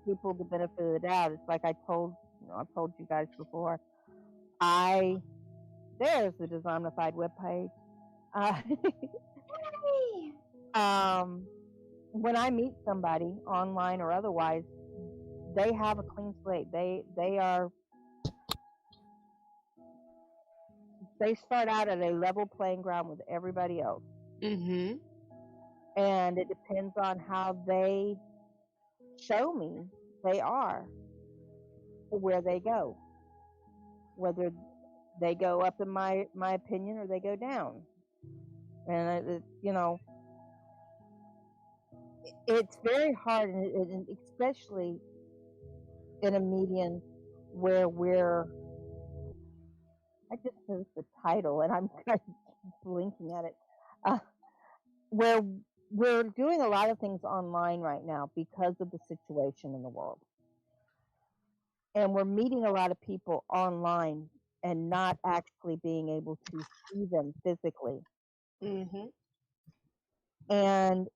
people the benefit of the doubt. It's like I've told you guys before. There's the Dezombified webpage. When I meet somebody online or otherwise, they have a clean slate. They start out at a level playing ground with everybody else. And it depends on how they show me they are, where they go, whether they go up in my opinion or they go down. And it's very hard, and especially in a medium where I just noticed the title and I'm kind of blinking at it, where we're doing a lot of things online right now because of the situation in the world. And we're meeting a lot of people online and not actually being able to see them physically. And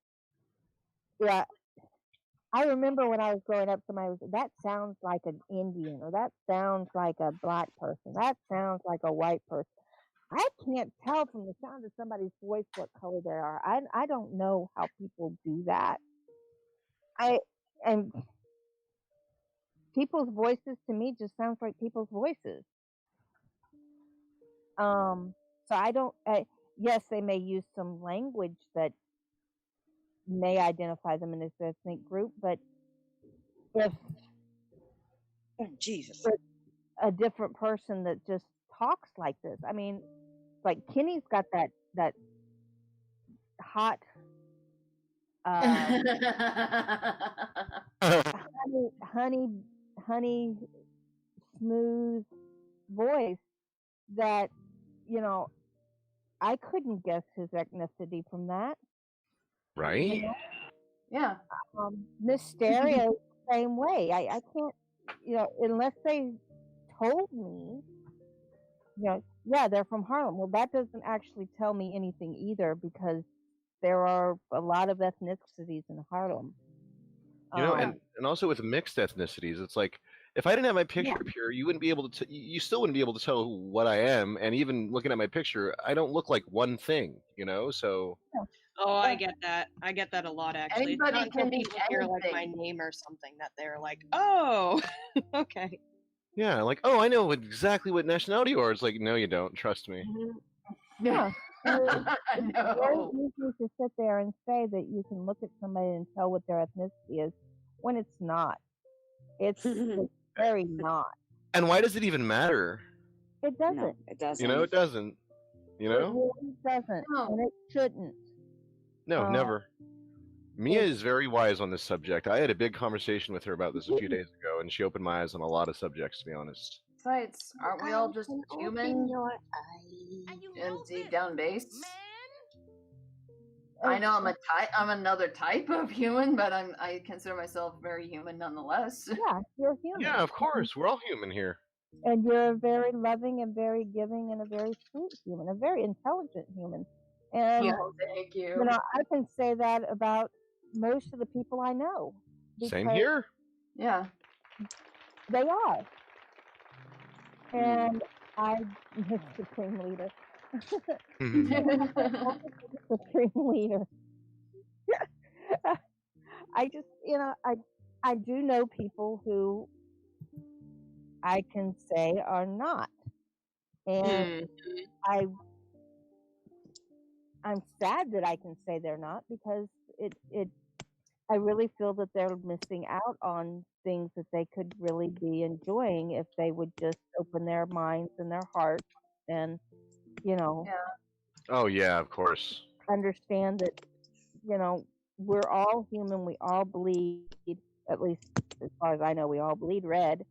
yeah, I remember when I was growing up, somebody was, that sounds like an Indian, or that sounds like a black person, that sounds like a white person. I can't tell from the sound of somebody's voice what color they are. I don't know how people do that. And people's voices to me just sounds like people's voices. So I don't. Yes, they may use some language that may identify them in a ethnic group, but if a different person that just talks like this, I mean, like Kenny's got that hot honey smooth voice that I couldn't guess his ethnicity from that. Right? Yeah. Mysterio, same way. I can't, unless they told me, yeah, they're from Harlem. Well, that doesn't actually tell me anything either, because there are a lot of ethnicities in Harlem. And also with mixed ethnicities, it's like if I didn't have my picture Yeah. up here, you wouldn't be able to. You still wouldn't be able to tell what I am. And even looking at my picture, I don't look like one thing. So. Oh, I get that. I get that a lot, actually. It's Anybody not until can be people hear like my anything. name or something that they're like, "Oh, okay." Yeah, like, oh, I know exactly what nationality you are. It's like, no, you don't. Trust me. Yeah. It's very No. easy to sit there and say that you can look at somebody and tell what their ethnicity is when it's not. It's very not. And why does it even matter? It doesn't. No, it doesn't. It doesn't. It really doesn't. No. And it shouldn't. No, never. Mia is very wise on this subject. I had a big conversation with her about this a few days ago, and she opened my eyes on a lot of subjects, to be honest. Besides, aren't we all just human and deep down base? I know I'm another type of human, but I consider myself very human nonetheless. Yeah, you're human. Yeah, of course. We're all human here. And you're a very loving and very giving and a very sweet human, a very intelligent human. And thank you. I can say that about most of the people I know. Same because here. Yeah. They are. And Mr. Supreme Leader. Supreme Leader. I just, I do know people who I can say are not. And I'm sad that I can say they're not, because I really feel that they're missing out on things that they could really be enjoying if they would just open their minds and their hearts and, Oh, yeah, of course. understand that, we're all human. We all bleed, at least as far as I know, we all bleed red.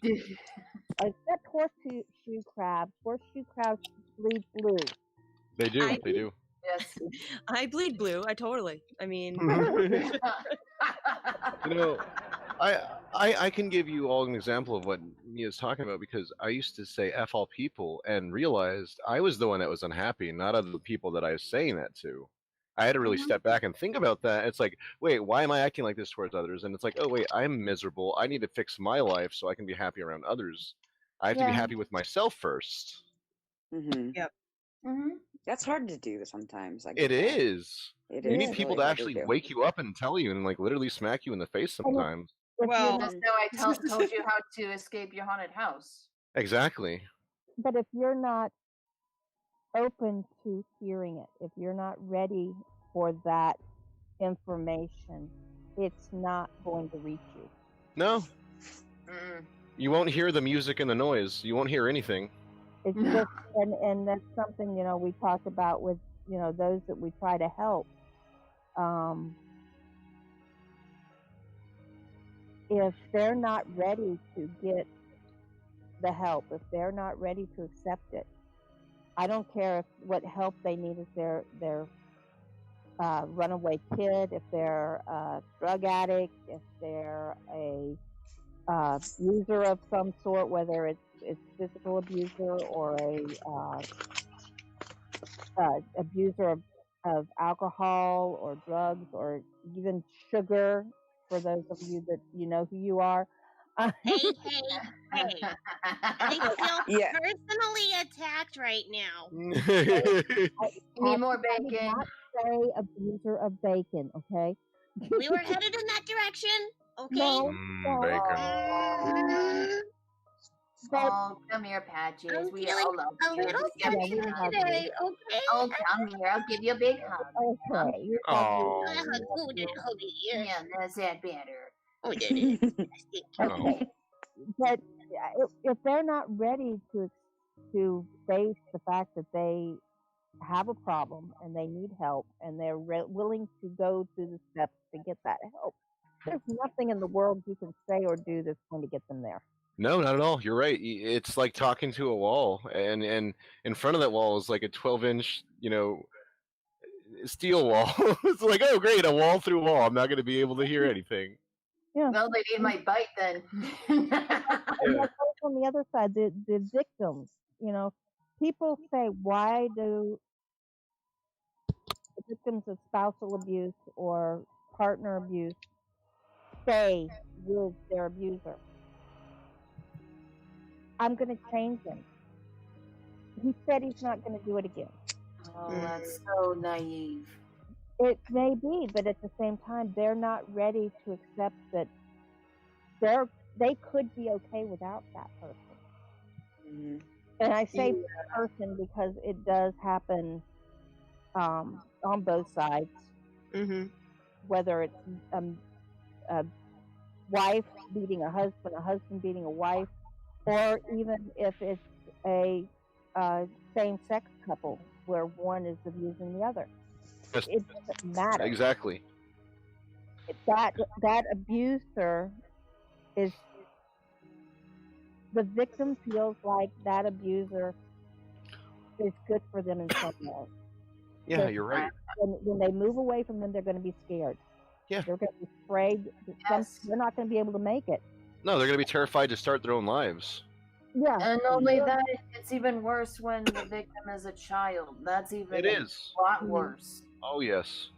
Except horseshoe crabs. Horseshoe crabs bleed blue. They do. They do. Yes. I bleed blue. I totally. I mean, I can give you all an example of what Mia's talking about, because I used to say F all people and realized I was the one that was unhappy, not other people that I was saying that to. I had to really step back and think about that. It's like, wait, why am I acting like this towards others? And it's like, oh, wait, I'm miserable. I need to fix my life so I can be happy around others. I have to be happy with myself first. Yep. That's hard to do sometimes. It is. It You is need people really to hard actually do. wake you up and tell you and like literally smack you in the face sometimes. Well, That's how I told you how to escape your haunted house. Exactly. But if you're not open to hearing it, if you're not ready for that information, it's not going to reach you. No. You won't hear the music and the noise. You won't hear anything. It's just, and that's something, we talk about with, those that we try to help. If they're not ready to get the help, if they're not ready to accept it, I don't care what help they need, if they're runaway kid, if they're a drug addict, if they're a user of some sort, whether it's physical abuser or a abuser of alcohol or drugs or even sugar, for those of you that you know who you are. Hey. I feel personally attacked right now. Need more I did bacon. not say abuser of bacon, okay? We were headed in that direction, okay? No, Bacon. Oh, come here, Patches. I'm We feeling all love a you. little Just give me sensitive a hug. today, okay? Oh, come here. I'll give you a big hug. Okay. You Oh. Yeah, that's that better. Okay. But if they're not ready to face the fact that they have a problem and they need help and they're willing to go through the steps to get that help, there's nothing in the world you can say or do that's going to get them there. No, not at all. You're right. It's like talking to a wall, and in front of that wall is like a 12-inch, steel wall. It's like, oh, great, a wall through a wall. I'm not going to be able to hear anything. Yeah. Well, they need my bite then. And that's also on the other side, the victims. You know, people say, why do the victims of spousal abuse or partner abuse stay with their abuser? I'm going to change him. He said he's not going to do it again. Oh, that's so naive. It may be, but at the same time, they're not ready to accept that they could be okay without that person. And I say person because it does happen on both sides. Whether it's a wife beating a husband beating a wife, or even if it's a same-sex couple where one is abusing the other. It doesn't matter. Exactly. That abuser is, the victim feels like that abuser is good for them in some way. Yeah, you're right. When they move away from them, they're going to be scared. Yeah. They're going to be afraid. They're not going to be able to make it. No, they're going to be terrified to start their own lives. Yeah. And only that, it's even worse when the victim is a child. That's even a lot worse. Oh, yes.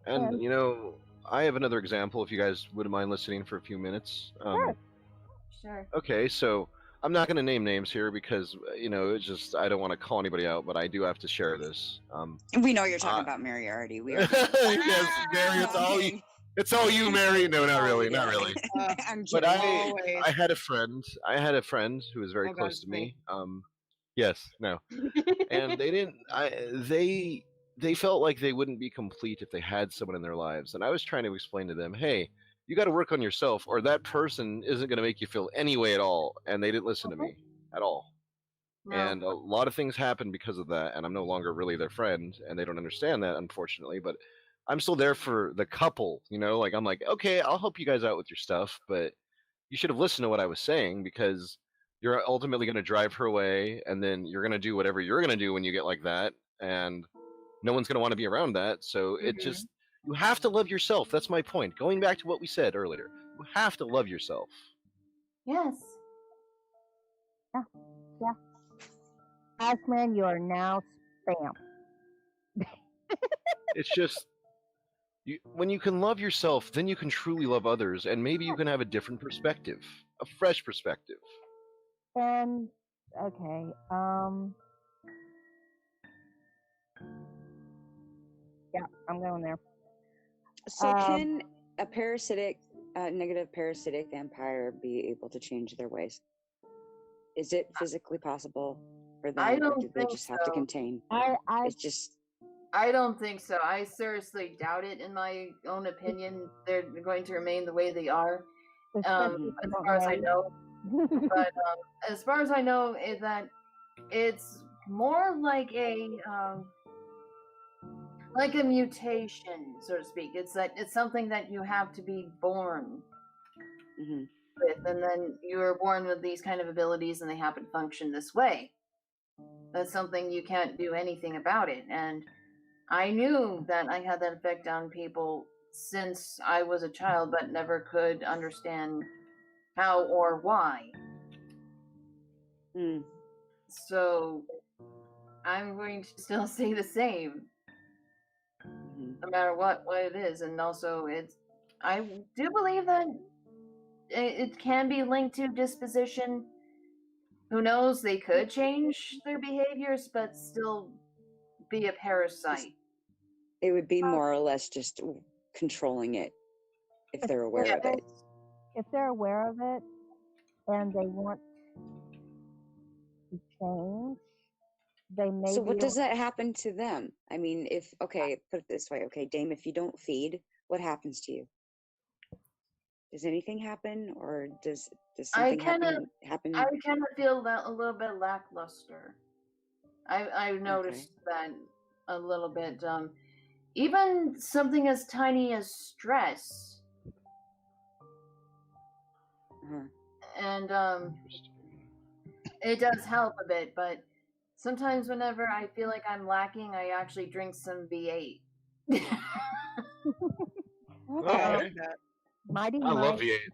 And, you know, I have another example if you guys wouldn't mind listening for a few minutes. Sure. Okay, so I'm not going to name names here because, you know, it's just, I don't want to call anybody out, but I do have to share this. We know you're talking about Mary already. We are. Yes, Mary, it's all you, Mary. No, not really, not really. But I had a friend who was very close to me. Yes, no. And they felt like they wouldn't be complete if they had someone in their lives. And I was trying to explain to them, hey, you got to work on yourself or that person isn't going to make you feel any way at all. And they didn't listen to me at all. No. And a lot of things happened because of that. And I'm no longer really their friend. And they don't understand that, unfortunately. But I'm still there for the couple, you know, like I'm like, okay, I'll help you guys out with your stuff. But you should have listened to what I was saying because you're ultimately going to drive her away. And then you're going to do whatever you're going to do when you get like that. And no one's going to want to be around that. So it just, you have to love yourself. That's my point. Going back to what we said earlier, you have to love yourself. Yes. Yeah. Iceman, you are now spam. It's just, when you can love yourself, then you can truly love others. And maybe you can have a different perspective, a fresh perspective. And, okay. Yeah, I'm going there. So can a parasitic, negative parasitic vampire be able to change their ways? Is it physically possible for them? I don't or do they think just have to contain? It's just. I don't think so. I seriously doubt it. In my own opinion, they're going to remain the way they are. As far as I know. But as far as I know, is that it's more like a mutation, so to speak. It's something that you have to be born with, and then you are born with these kind of abilities, and they happen to function this way. That's something you can't do anything about it. And I knew that I had that effect on people since I was a child, but never could understand how or why. So I'm going to still say the same, no matter what it is. And also, I do believe that it can be linked to disposition. Who knows? They could change their behaviors, but still be a parasite. It would be more or less just controlling it if they're aware of it. If they're aware of it and they want to change, they may. So what does that happen to them? I mean, put it this way, okay, Dame, if you don't feed, what happens to you? Does anything happen, or does something happen? I kind of feel that a little bit lackluster. I've noticed that a little bit. Even something as tiny as stress, and it does help a bit. But sometimes, whenever I feel like I'm lacking, I actually drink some V8. Mighty I love Mike,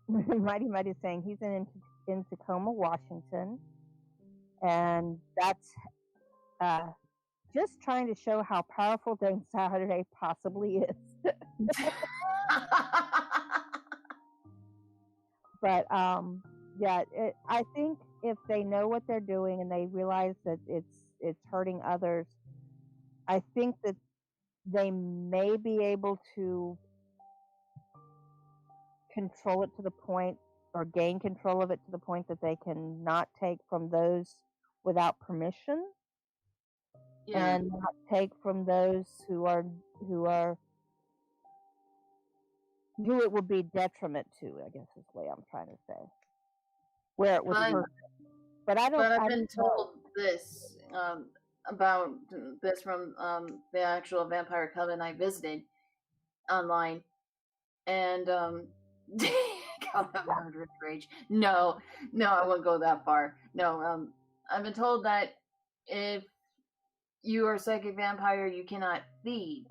V8. Mighty Mike is saying he's in Tacoma, Washington, and that's just trying to show how powerful Dang Saturday possibly is. But yeah, I think if they know what they're doing and they realize that it's hurting others, I think that they may be able to control it to the point, or gain control of it to the point that they can not take from those without permission, and not take from those who it would be detriment to, I guess is the way I'm trying to say. Where it would hurt. But I've been told this about this from the actual Vampire Coven I visited online, and God, that murderous rage. No, I wouldn't go that far. No, I've been told that if you are a psychic vampire, you cannot feed,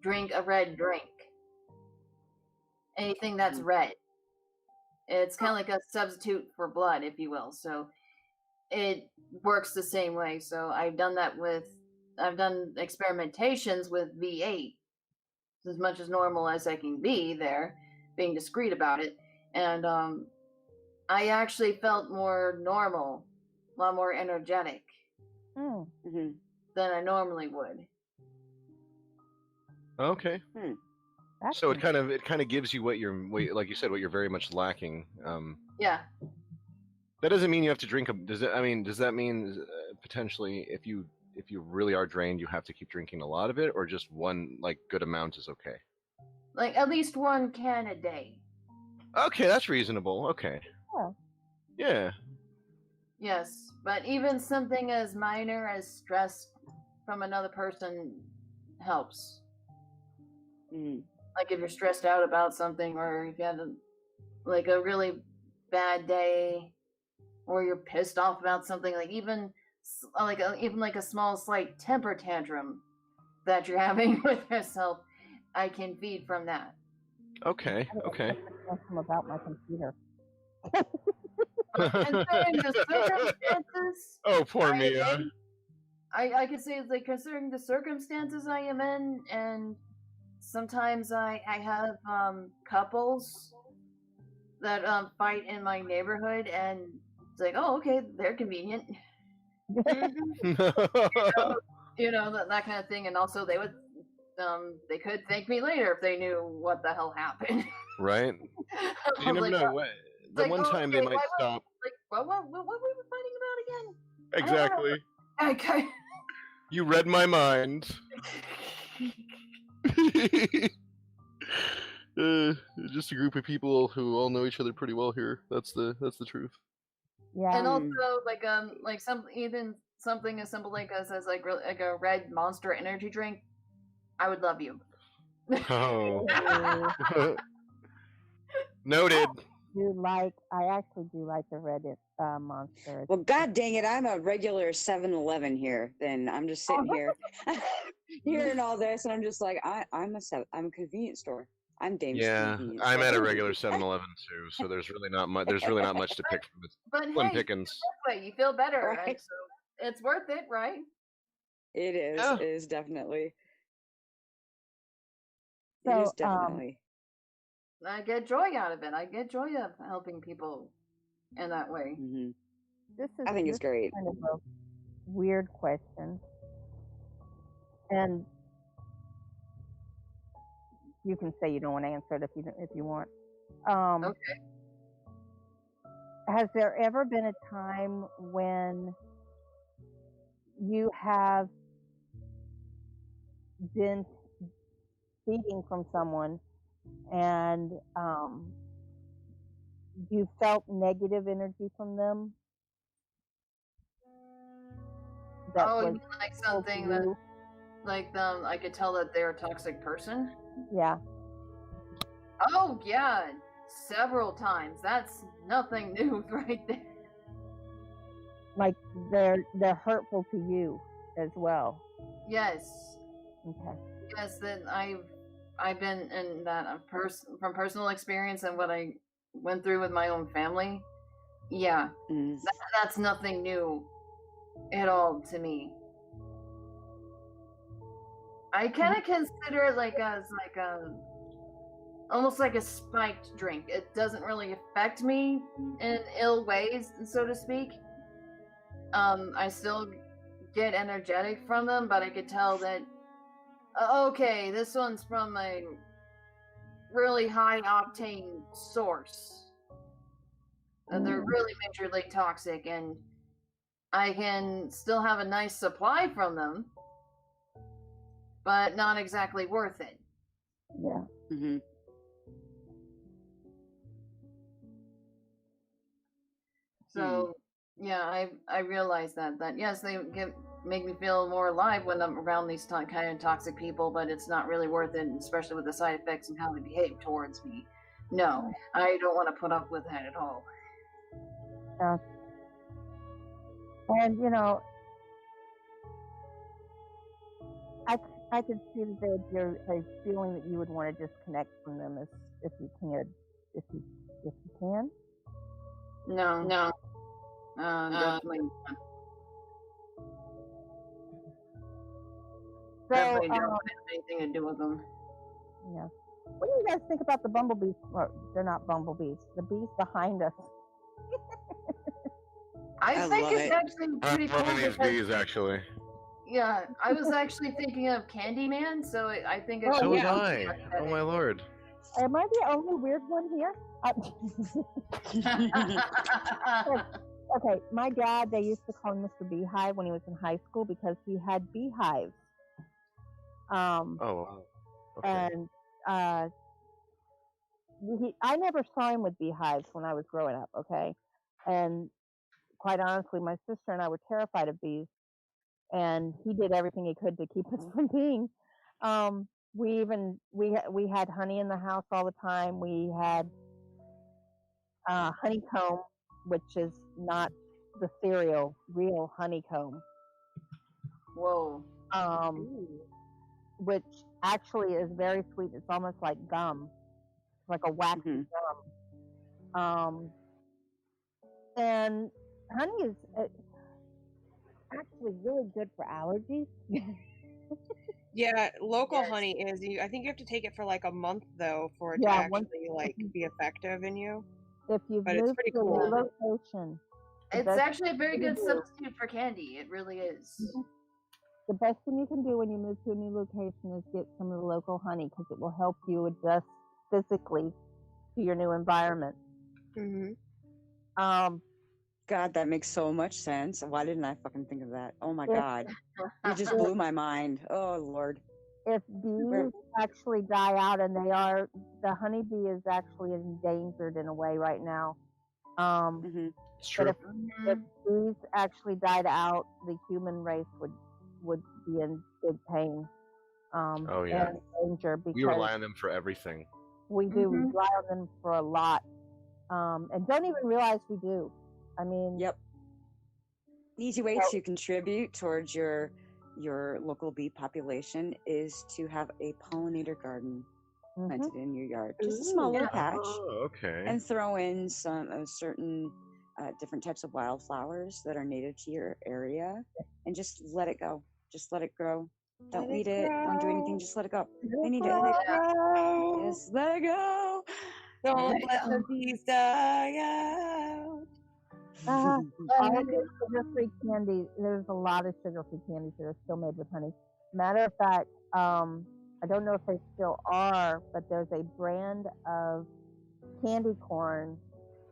drink a red drink. Anything that's red. It's kind of like a substitute for blood, if you will. So it works the same way. So I've done experimentations with V8, as much as normal as I can be there, being discreet about it. And I actually felt more normal, a lot more energetic than I normally would. Okay. So it kind of gives you what like you said, what you're very much lacking. Yeah. That doesn't mean you have to drink. Does that mean potentially if you really are drained, you have to keep drinking a lot of it, or just one like good amount is okay? Like at least 1 can a day. Okay, that's reasonable. Okay. Yeah. Yes, but even something as minor as stress from another person helps. Like if you're stressed out about something, or if you had a really bad day, or you're pissed off about something, like even a small slight temper tantrum that you're having with yourself, I can feed from that. Okay. About my computer. Considering the circumstances, oh, poor Mia. I could say it's like considering the circumstances I am in, and sometimes I have couples that fight in my neighborhood, and it's like, oh, okay, they're convenient. You know, that kind of thing. And also they could thank me later if they knew what the hell happened. Right. You never know. The one time they might stop. Like, what were we fighting about again? Exactly. Okay. You read my mind. Just a group of people who all know each other pretty well here. That's the truth. Yeah. And also even something as simple as a red Monster energy drink, I would love you. Oh. Noted. I actually do like the red Monster. Well, god dang it, I'm a regular 7-Eleven here. Then I'm just sitting here hearing all this, and I'm just like, I'm a convenience store. I'm Dame's. Yeah, I'm at a regular 7-Eleven too, so there's really not much. There's really not much to pick from. It's But hey, pickings. This way you feel better, Right. so it's worth it, right? It is. Yeah. It is definitely. So, it is definitely. I get joy out of it. I get joy of helping people in that way. I think it's great. Kind of a weird question, and you can say you don't want to answer it if you want. Okay. Has there ever been a time when you have been feeding from someone and you felt negative energy from them? You mean like something that, I could tell that they're a toxic person? Yeah. Oh yeah, several times. That's nothing new right there. Like they're hurtful to you as well. Yes. Okay. Yes, then I've I've been in that from personal experience and what I went through with my own family. Yeah, that's nothing new at all to me. I kind of consider it like as like a almost like a spiked drink. It doesn't really affect me in ill ways, so to speak. I still get energetic from them, but I could tell that okay, this one's from a really high octane source. They're really majorly toxic, and I can still have a nice supply from them, but not exactly worth it. Yeah. Mm-hmm. So yeah, I realize that yes, they make me feel more alive when I'm around these kind of toxic people, but it's not really worth it, especially with the side effects and how they behave towards me. No, I don't want to put up with that at all. And you know, I could see that there's a feeling that you would want to disconnect from them if you can. No. Definitely not. So, definitely don't have anything to do with them. Yeah. What do you guys think about the bumblebees? Or they're not bumblebees. The bees behind us. I think it's actually pretty cool. These bees, actually. Yeah, I was actually thinking of Candyman, so I think it's so was I. Oh my lord. Am I the only weird one here? Okay, my dad, they used to call him Mr. Beehive when he was in high school because he had beehives. Okay. And I never saw him with beehives when I was growing up, okay? And quite honestly, my sister and I were terrified of bees, and he did everything he could to keep us from being. We had honey in the house all the time. We had honeycomb, which is not the cereal, real honeycomb. Whoa. Which actually is very sweet. It's almost like gum, like a waxy gum. And honey is actually really good for allergies. Yeah, local honey is. I think you have to take it for like a month though for it to actually like be effective in you. If you've moved it's pretty to cool. a new location, it's actually a very good substitute for candy. It really is. The best thing you can do when you move to a new location is get some of the local honey because it will help you adjust physically to your new environment. God, that makes so much sense. Why didn't I fucking think of that? Oh my God. You just blew my mind. Oh Lord. If bees actually die out, and the honeybee is actually endangered in a way right now. It's true. But if bees actually died out, the human race would be in big pain. And danger because we rely on them for everything. We do. We rely on them for a lot, and don't even realize we do. I mean, Easy way to contribute towards your local bee population is to have a pollinator garden planted in your yard. Just a small little patch. Oh, okay. And throw in some certain different types of wildflowers that are native to your area, and just let it go. Just let it grow. Don't weed it. Don't do anything. Just let it go. They need it. Just let it go. Don't let the bees die out. All of the sugar-free candy, there's a lot of sugar-free candies that are still made with honey. Matter of fact, I don't know if they still are, but there's a brand of candy corn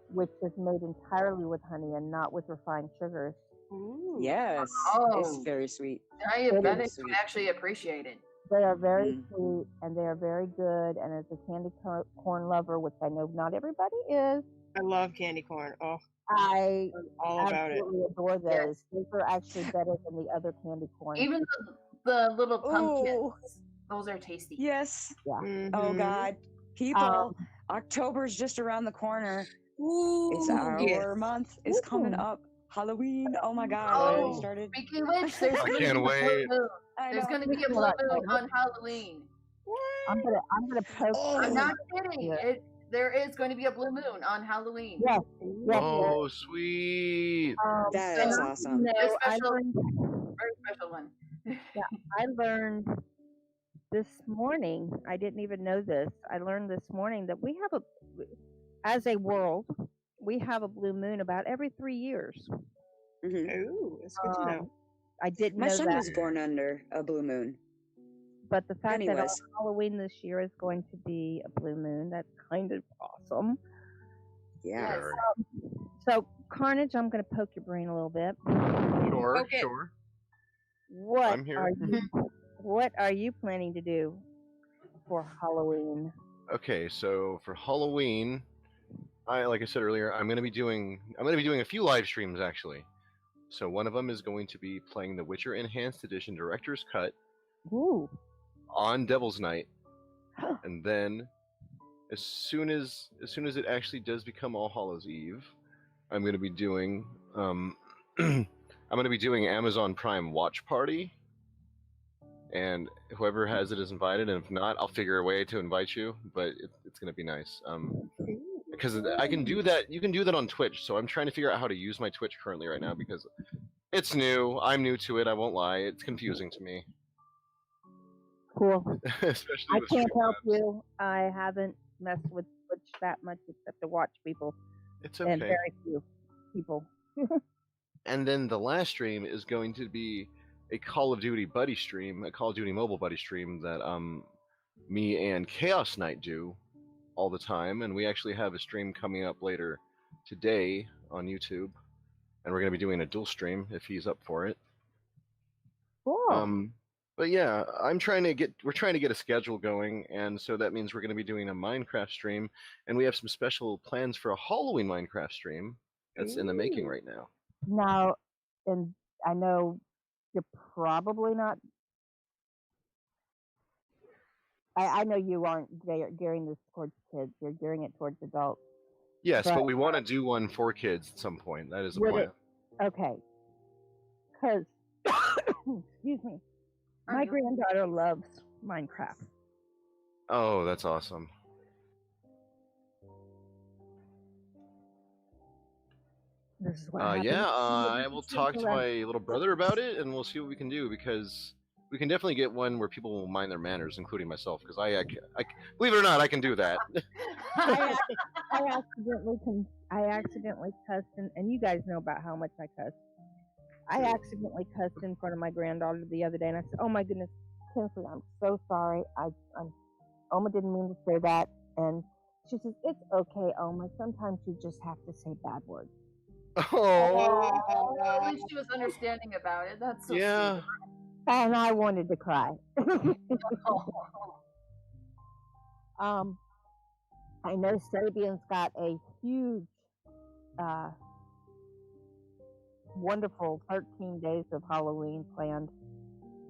which is made entirely with honey and not with refined sugars. Ooh. Yes, it's very sweet. I bet it's actually appreciated. They are very sweet and they are very good. And as a candy corn lover, which I know not everybody is, I love candy corn. Oh, I all about it. absolutely adore those. Those are actually better than the other candy corn. Even the little pumpkins, those are tasty. Yes. Yeah. Oh God, people! October's just around the corner. It's our month. It's coming up. Halloween. Oh my God! Already started. Speaking of which, there's I can't wait. There's going to be a blood moon on Halloween. What? I'm gonna poke. I'm not kidding. There is going to be a blue moon on Halloween. Yes. Oh, sweet. That is awesome. A special, very special one. Yeah, I learned this morning. I didn't even know this. I learned this morning that we have as a world, we have a blue moon about every 3 years. Ooh, it's good to know. I didn't My know son that. was born under a blue moon. But the fact that Anyways. Halloween this year is going to be a blue moon, that's kind of awesome. Yeah. So, Carnage, I'm going to poke your brain a little bit. Sure, sure. What I'm here. what are you planning to do for Halloween? Okay, so for Halloween, like I said earlier, I'm gonna be doing a few live streams actually. So one of them is going to be playing The Witcher Enhanced Edition Director's Cut. Ooh. On Devil's Night, and then as soon as it actually does become All Hallows Eve, I'm gonna be doing Amazon Prime Watch Party. And whoever has it is invited, and if not, I'll figure a way to invite you. But it's gonna be nice, because I can do that. You can do that on Twitch. So I'm trying to figure out how to use my Twitch currently right now because it's new. I'm new to it. I won't lie. It's confusing to me. Cool. Especially I with can't help Streamlabs. you. I haven't messed with Twitch that much except to watch people. It's okay. And very few people. And then the last stream is going to be a Call of Duty buddy stream, a Call of Duty mobile buddy stream that me and Chaos Knight do all the time, and we actually have a stream coming up later today on YouTube, and we're going to be doing a dual stream if he's up for it. Cool. But yeah, we're trying to get a schedule going, and so that means we're going to be doing a Minecraft stream, and we have some special plans for a Halloween Minecraft stream that's in the making right now. Now, and I know you're probably not. I know you aren't gearing this towards kids. You're gearing it towards adults. Yes, but we want to do one for kids at some point. That is the plan. Okay. Because, excuse me, my granddaughter loves Minecraft. Oh, that's awesome. This is what I will talk to my little brother about it, and we'll see what we can do, because we can definitely get one where people will mind their manners, including myself, because I believe it or not, I can do that. I accidentally cussed, and you guys know about how much I cuss. I accidentally cussed in front of my granddaughter the other day, and I said, "Oh my goodness, Kinsley, I'm so sorry. Oma didn't mean to say that." And she says, "It's okay, Oma. Sometimes you just have to say bad words." Oh, at least she was understanding about it. That's so sweet. And I wanted to cry. I know Sabian's got a huge, wonderful 13 days of Halloween planned,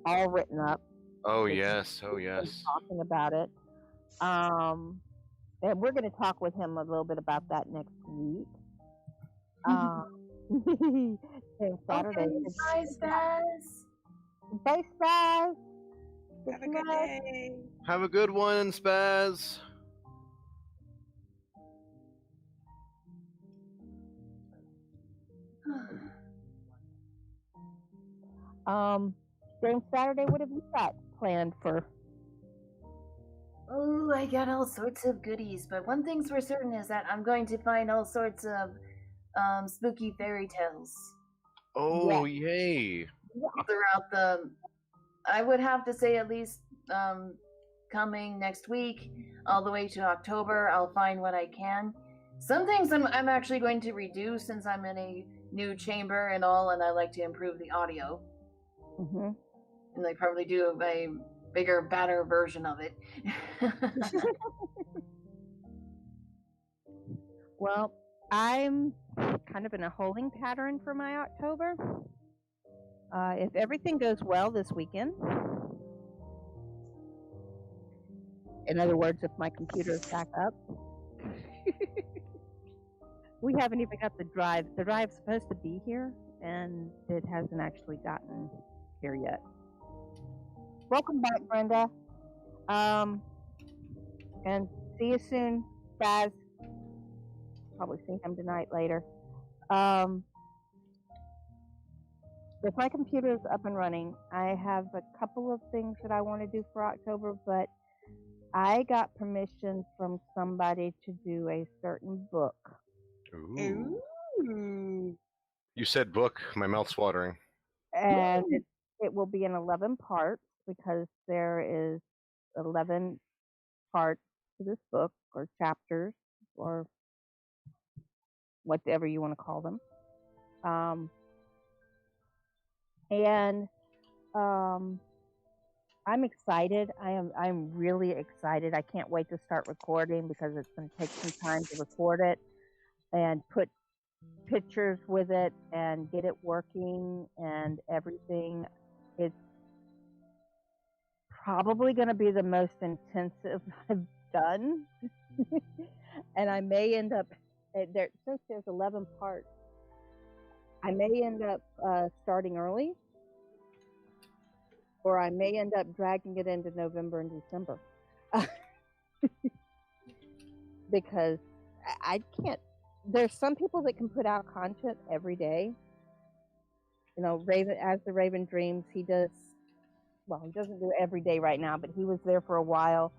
all written up. Oh yes, oh yes. Talking about it. And we're going to talk with him a little bit about that next week. Saturday. Bye, Spaz. Bye, Spaz. Have a good day. Have a good one, Spaz. During Saturday, what have you got planned for? Oh, I got all sorts of goodies, but one thing's for certain is that I'm going to find all sorts of spooky fairy tales. Oh, yay! Throughout I would have to say at least coming next week, all the way to October, I'll find what I can. Some things I'm actually going to redo since I'm in a new chamber and all, and I like to improve the audio. Mm-hmm. And I probably do a bigger, badder version of it. Well, I'm kind of in a holding pattern for my October. If everything goes well this weekend, in other words, if my computer is back up, we haven't even got the drive. The drive's supposed to be here, and it hasn't actually gotten here yet. Welcome back, Brenda. And see you soon, Baz. Probably see him tonight later. If my computer is up and running, I have a couple of things that I want to do for October, but I got permission from somebody to do a certain book. Ooh. You said book. My mouth's watering. And it will be in 11 parts because there is 11 parts to this book, or chapters, or whatever you want to call them. I'm excited. I'm really excited. I can't wait to start recording because it's going to take some time to record it and put pictures with it and get it working and everything. It's probably going to be the most intensive I've done. And I may end up, since there's 11 parts, I may end up starting early, or I may end up dragging it into November and December. Because I can't, there's some people that can put out content every day. You know, Raven, as the Raven Dreams, he does, well, he doesn't do it every day right now, but he was there for a while.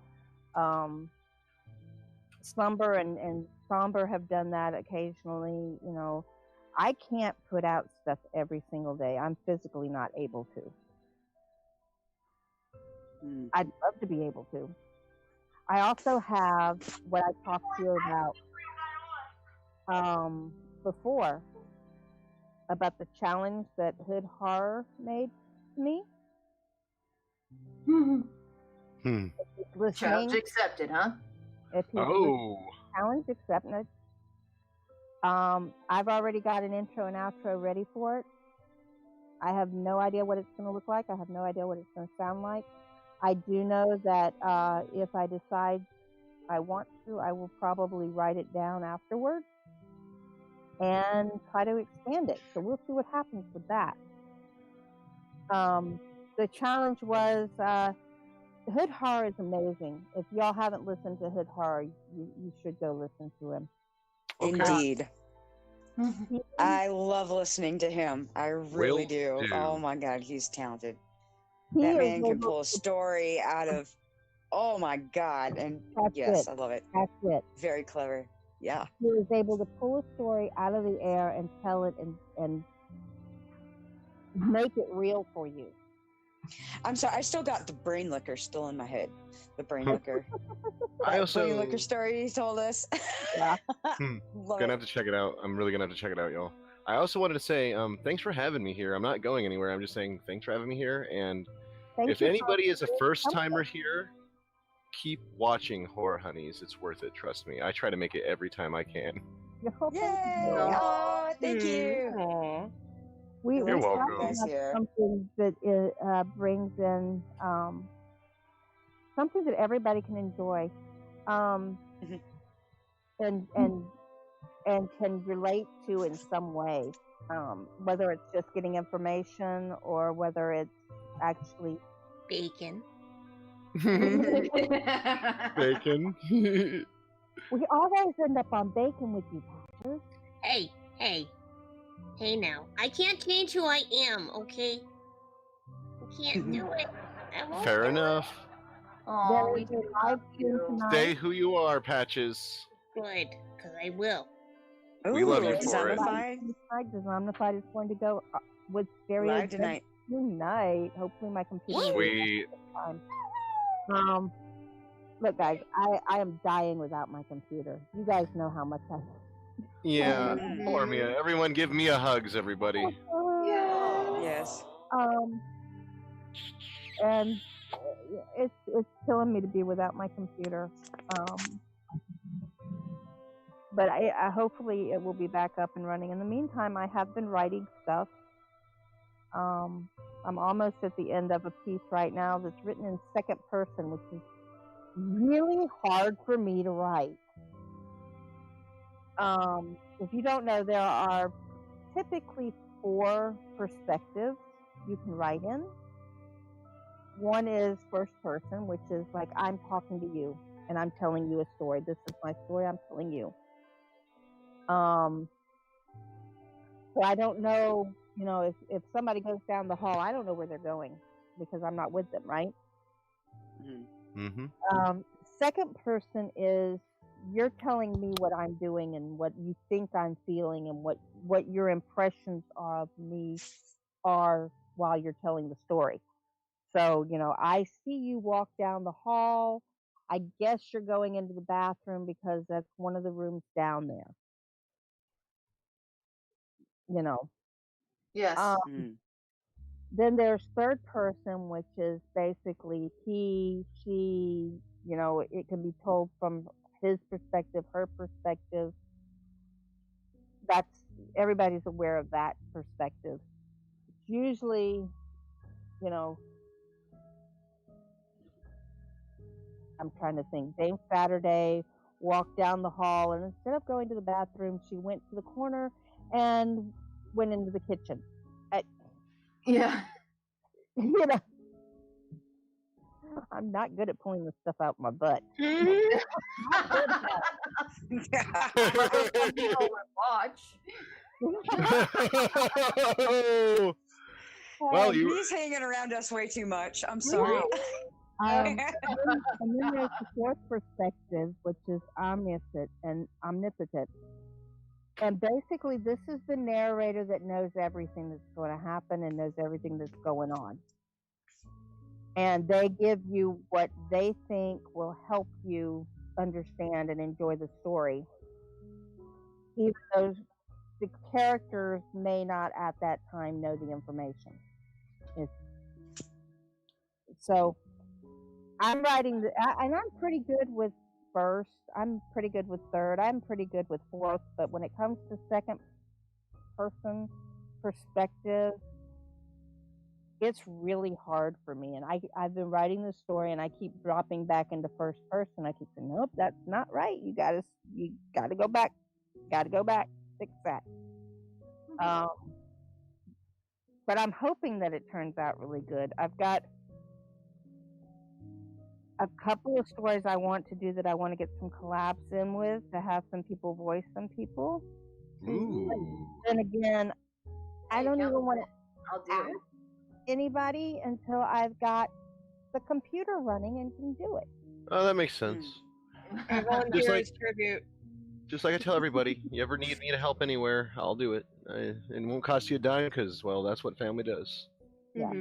Slumber and Somber have done that occasionally. You know, I can't put out stuff every single day. I'm physically not able to. I'd love to be able to. I also have what I talked to you about before, about the challenge that Hood Horror made to me. Challenge accepted, huh? If he's challenge accepted. I've already got an intro and outro ready for it. I have no idea what it's going to look like. I have no idea what it's going to sound like. I do know that if I decide I want to, I will probably write it down afterwards and try to expand it. So we'll see what happens with that. The challenge was Hood Horror is amazing. If y'all haven't listened to Hood Horror, you should go listen to him. Indeed. I love listening to him. I really do. Oh my God, he's talented. That man can pull a story out of, oh my God. And yes, I love it. That's it. Very clever. Yeah. He was able to pull a story out of the air and tell it and make it real for you. I'm sorry, I still got the brain liquor still in my head. The brain liquor. I also brain liquor story he told us. Yeah. Gonna have to check it out. I'm really gonna have to check it out, y'all. I also wanted to say thanks for having me here. I'm not going anywhere. I'm just saying thanks for having me here. And if anybody is a first timer here, keep watching Horror Honeyz. It's worth it. Trust me. I try to make it every time I can. Yay! Oh, thank you. You're welcome. Something that brings in something that everybody can enjoy, and can relate to in some way, whether it's just getting information or whether it's actually bacon. Bacon. We always end up on bacon with you, Patrick. Hey now. I can't change who I am, okay? I can't do it. I won't. Fair enough. Oh, Stay who you are, Patches. Good, because I will. We love you for it. Dezombified is going to go with Scary live tonight. Hopefully my computer. Sweet. Look, guys, I am dying without my computer. You guys know how much I. Yeah, poor Mia. Everyone give Mia hugs, everybody. Yes. And it's killing me to be without my computer. But I hopefully it will be back up and running. In the meantime, I have been writing stuff. I'm almost at the end of a piece right now that's written in second person, which is really hard for me to write. If you don't know, there are typically 4 perspectives you can write in. One is first person, which is like I'm talking to you. and I'm telling you a story. This is my story. I'm telling you. So I don't know, if somebody goes down the hall, I don't know where they're going because I'm not with them, right? Mm-hmm. Second person is you're telling me what I'm doing and what you think I'm feeling and what your impressions of me are while you're telling the story. So, I see you walk down the hall. I guess you're going into the bathroom because that's one of the rooms down there. Yes. Then there's third person, which is basically he, she, it can be told from his perspective, her perspective. That's everybody's aware of that perspective. It's usually, I'm trying to think. Dame Saturday walked down the hall, and instead of going to the bathroom, she went to the corner and went into the kitchen. Yeah. I'm not good at pulling this stuff out my butt. Watch. Well, he's hanging around us way too much. I'm sorry. And then there's the fourth perspective, which is omniscient. And basically, this is the narrator that knows everything that's going to happen and knows everything that's going on. And they give you what they think will help you understand and enjoy the story, even though the characters may not at that time know the information. So I'm writing, and I'm pretty good with first. I'm pretty good with third. I'm pretty good with fourth. But when it comes to second person perspective, it's really hard for me. And I've been writing this story, and I keep dropping back into first person. I keep saying, nope, that's not right. You gotta go back. Gotta go back. Fix that. But I'm hoping that it turns out really good. I've got a couple of stories I want to do that I want to get some collabs in with to have some people voice some people. Ooh. Then again, I don't even want to ask anybody until I've got the computer running and can do it. Oh, that makes sense. I volunteer as tribute. Just like I tell everybody, you ever need me to help anywhere, I'll do it. It won't cost you a dime because, well, that's what family does. Yeah.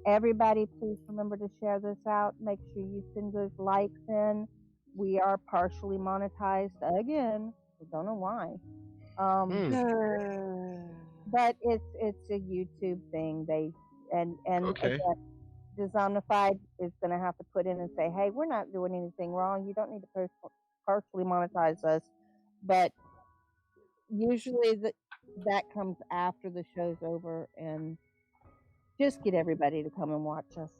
Everybody, please remember to share this out. Make sure you send those likes in. We are partially monetized again. I don't know why. But it's a YouTube thing. Okay. Again, Dezombified is going to have to put in and say, hey, we're not doing anything wrong. You don't need to partially monetize us. But usually that comes after the show's over, and just get everybody to come and watch us.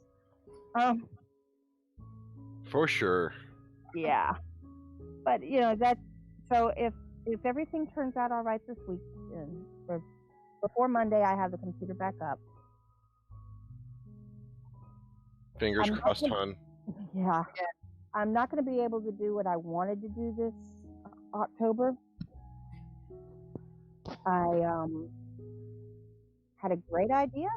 For sure. Yeah. But that's so if everything turns out all right this week, or before Monday, I have the computer back up. Fingers crossed, hon. Yeah. I'm not going to be able to do what I wanted to do this October. I had a great idea,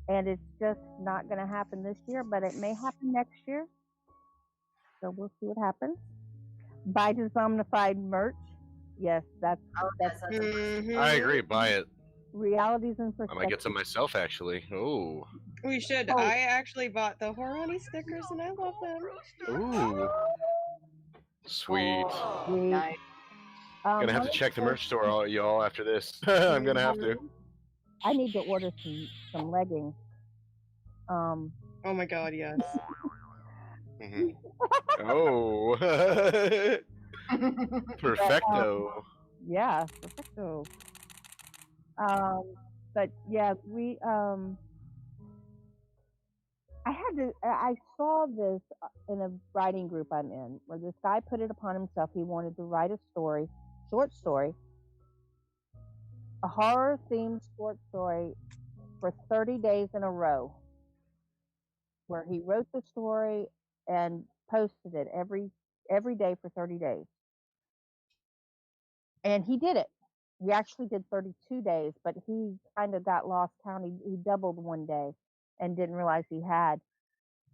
and it's just not going to happen this year, but it may happen next year. So we'll see what happens. Buy Dezombified merch. Yes, that's I agree. Buy it. Realities and I might get some myself, actually. Oh. We should. Oh. I actually bought the Horror Honeyz stickers, and I love them. Ooh. Sweet. Nice. Gonna have to check the merch store, y'all, after this. I'm gonna have to. I need to order some leggings. Oh my god, yes. Oh. Perfecto. Yeah, perfecto. But yeah, we I saw this in a writing group I'm in, where this guy put it upon himself. He wanted to write a short story, a horror-themed short story for 30 days in a row, where he wrote the story and posted it every day for 30 days. And he did it. He actually did 32 days, but he kind of got lost counting. He doubled one day and didn't realize he had.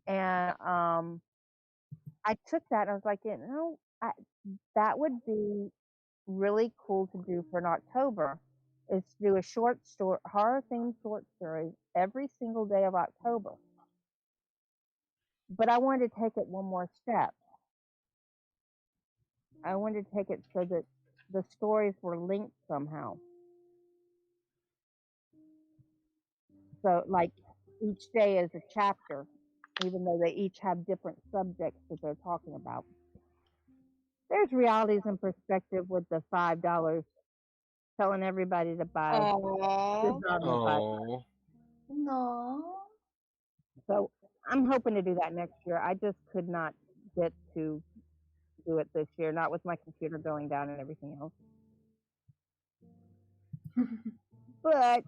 And I took that and I was like, you know, that would be really cool to do for an October, is to do a short story, horror themed short story every single day of October. But I wanted to take it one more step. I wanted to take it so that the stories were linked somehow. So like each day is a chapter, even though they each have different subjects that they're talking about. There's realities and perspective with the $5 telling everybody to buy. Aww. No. So I'm hoping to do that next year. I just could not get to do it this year, not with my computer going down and everything else. But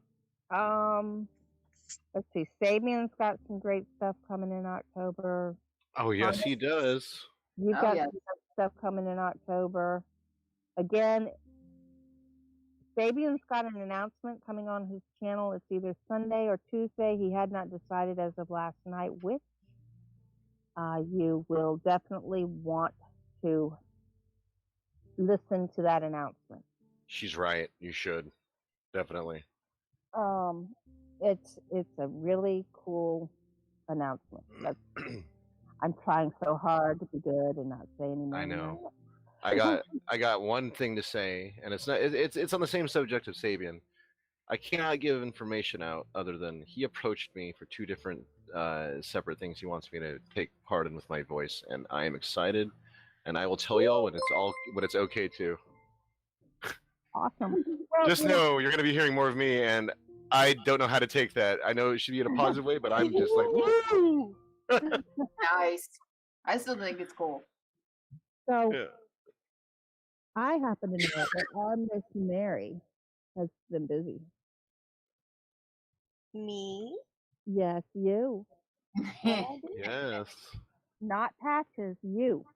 let's see, Sabian's got some great stuff coming in October. Oh yes, he does. You've got some stuff coming in October. Again, Fabian's got an announcement coming on his channel. It's either Sunday or Tuesday. He had not decided as of last night which. You will definitely want to listen to that announcement. She's right. You should. Definitely. It's a really cool announcement. I'm trying so hard to be good and not say any more. I know. I got one thing to say, and it's not. It's on the same subject of Sabian. I cannot give information out other than he approached me for 2 different separate things he wants me to take part in with my voice, and I am excited, and I will tell y'all when it's okay to. Awesome. Just know you're gonna be hearing more of me, and I don't know how to take that. I know it should be in a positive way, but I'm just like, woo! Nice. I still think it's cool. So I happen to know that our Miss Mary has been busy. Me? Yes, you. Yes. Not Patches, you.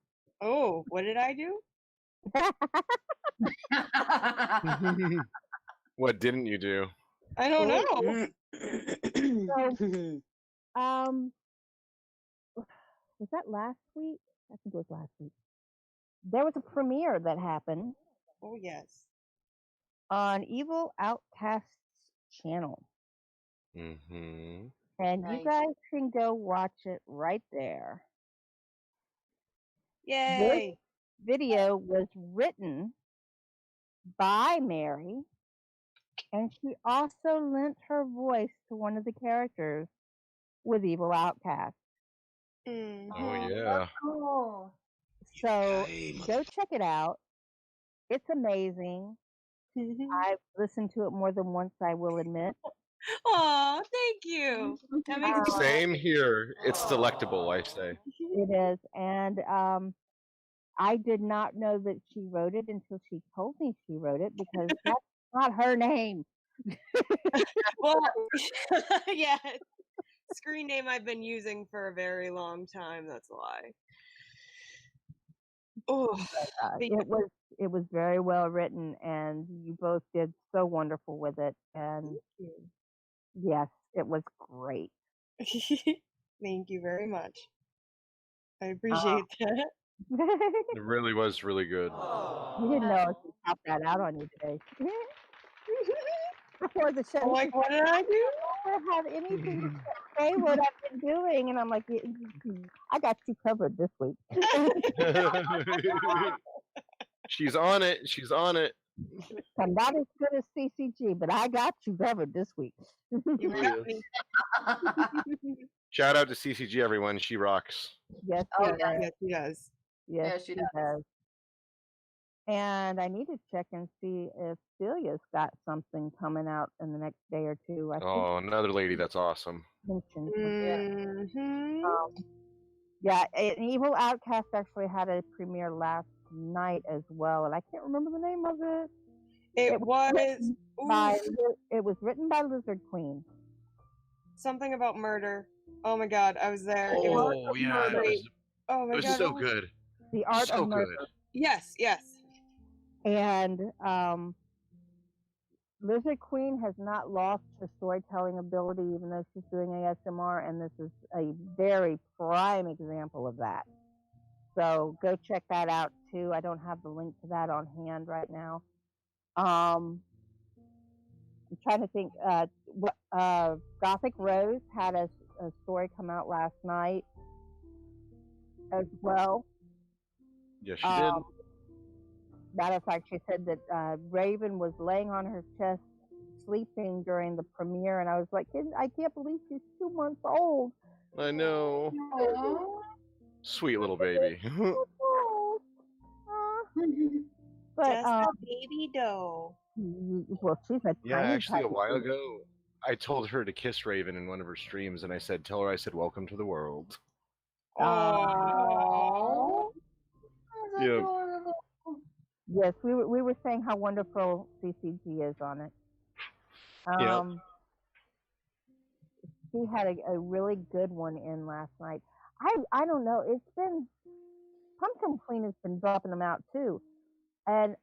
Oh, what did I do? What didn't you do? I don't know. So, was that last week? I think it was last week. There was a premiere that happened. Oh, yes. On Evil Outcast's channel. Mm-hmm. And you guys can go watch it right there. Yay! This video was written by Mary, and she also lent her voice to one of the characters with Evil Outcast. Oh yeah. Cool. So go check it out. It's amazing. I've listened to it more than once, I will admit. Oh, thank you. That makes me Same here. It's delectable, I say. It is. And I did not know that she wrote it until she told me she wrote it, because that's not her name. Well, yeah. Screen name I've been using for a very long time. That's why. Oh, it was very well written, and you both did so wonderful with it. And yes, it was great. Thank you very much. I appreciate that. It really was really good. You didn't know if she popped that out on you today. Before the show. Like, what did I do? I don't have anything to say what I've been doing. And I'm like, I got you covered this week. She's on it. She's on it. I'm not as good as CCG, but I got you covered this week. You got me. Shout out to CCG, everyone. She rocks. Yes, Yes, she does. Yes, she does. And I need to check and see if Celia's got something coming out in the next day or two. I Oh, another lady. That's awesome. Yeah, an Evil Outcast actually had a premiere last night as well, and I can't remember the name of it. It was written by Lizard Queen. Something about murder. Oh my god, I was there. Oh yeah, Oh my It was god. so good. The Art So of Murder. good. Yes, yes. And Lizard Queen has not lost her storytelling ability, even though she's doing ASMR, and this is a very prime example of that. So go check that out too. I don't have the link to that on hand right now. I'm trying to think. Gothic Rose had a story come out last night as well. Yes, she did. Matter of fact, she said that Raven was laying on her chest sleeping during the premiere, and I was like, I can't believe she's 2 months old. I know. Aww. Sweet little baby. But Just a baby doe. well, she's a Yeah, tiny, actually, a tiny while baby. ago, I told her to kiss Raven in one of her streams, and I said, "Tell her I said welcome to the world." Aww. That's Yeah. adorable. Yes, we were saying how wonderful CCG is on it. Yep. She had a really good one in last night. I don't know. It's been Pumpkin Queen has been dropping them out too, and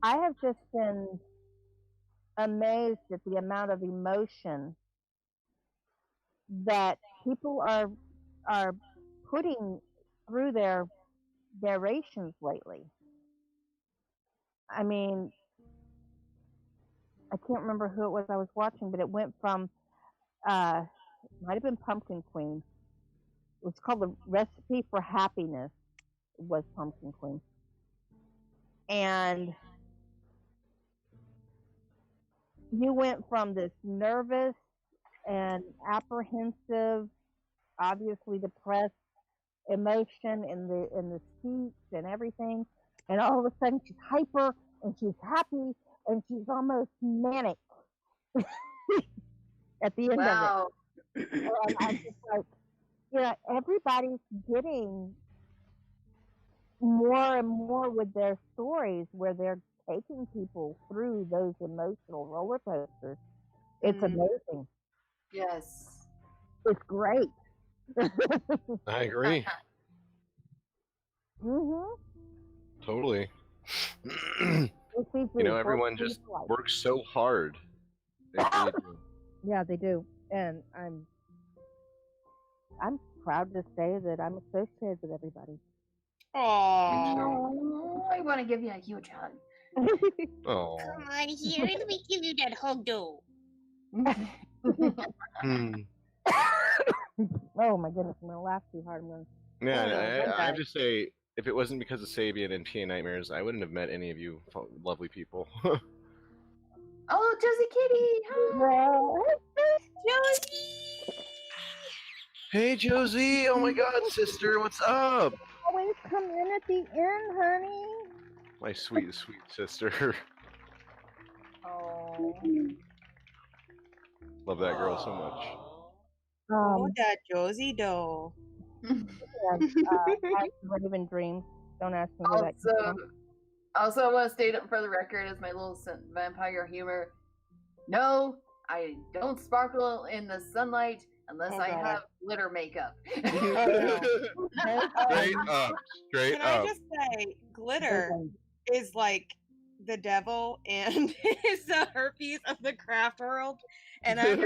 I have just been amazed at the amount of emotion that people are putting through their narrations lately. I mean, I can't remember who it was I was watching, but it went from might have been Pumpkin Queen. It was called The Recipe for Happiness. It was Pumpkin Queen. And you went from this nervous and apprehensive, obviously depressed emotion in the speech and everything, and all of a sudden she's hyper and she's happy and she's almost manic at the end Wow. of it. And I'm just like, everybody's getting more and more with their stories where they're taking people through those emotional roller coasters. It's amazing. Yes. It's great. I agree. Mhm. Totally. CCG, Everyone just works so hard. They really do. Yeah, they do, and I'm proud to say that I'm associated with everybody. Aww. I want to give you a huge hug. Oh. Come on here, let me give you that hug, though. Oh my goodness, I'm gonna laugh too hard. I'm gonna. Yeah, I have to say, if it wasn't because of Sabian and PA Nightmares, I wouldn't have met any of you lovely people. Oh, Josie Kitty! Hi. Josie! Hey, Josie! Oh my God, sister, what's up? Always come in at the end, honey. My sweet, sweet sister. Oh. Love that girl so much. Oh, that Josie doe. I Raven dreams. Don't ask me where that came from. Also, I want to state up for the record as my little vampire humor. No, I don't sparkle in the sunlight unless I have glitter makeup. Straight up. Straight Can up. I just say, glitter is like the devil and is the herpes of the craft world. And I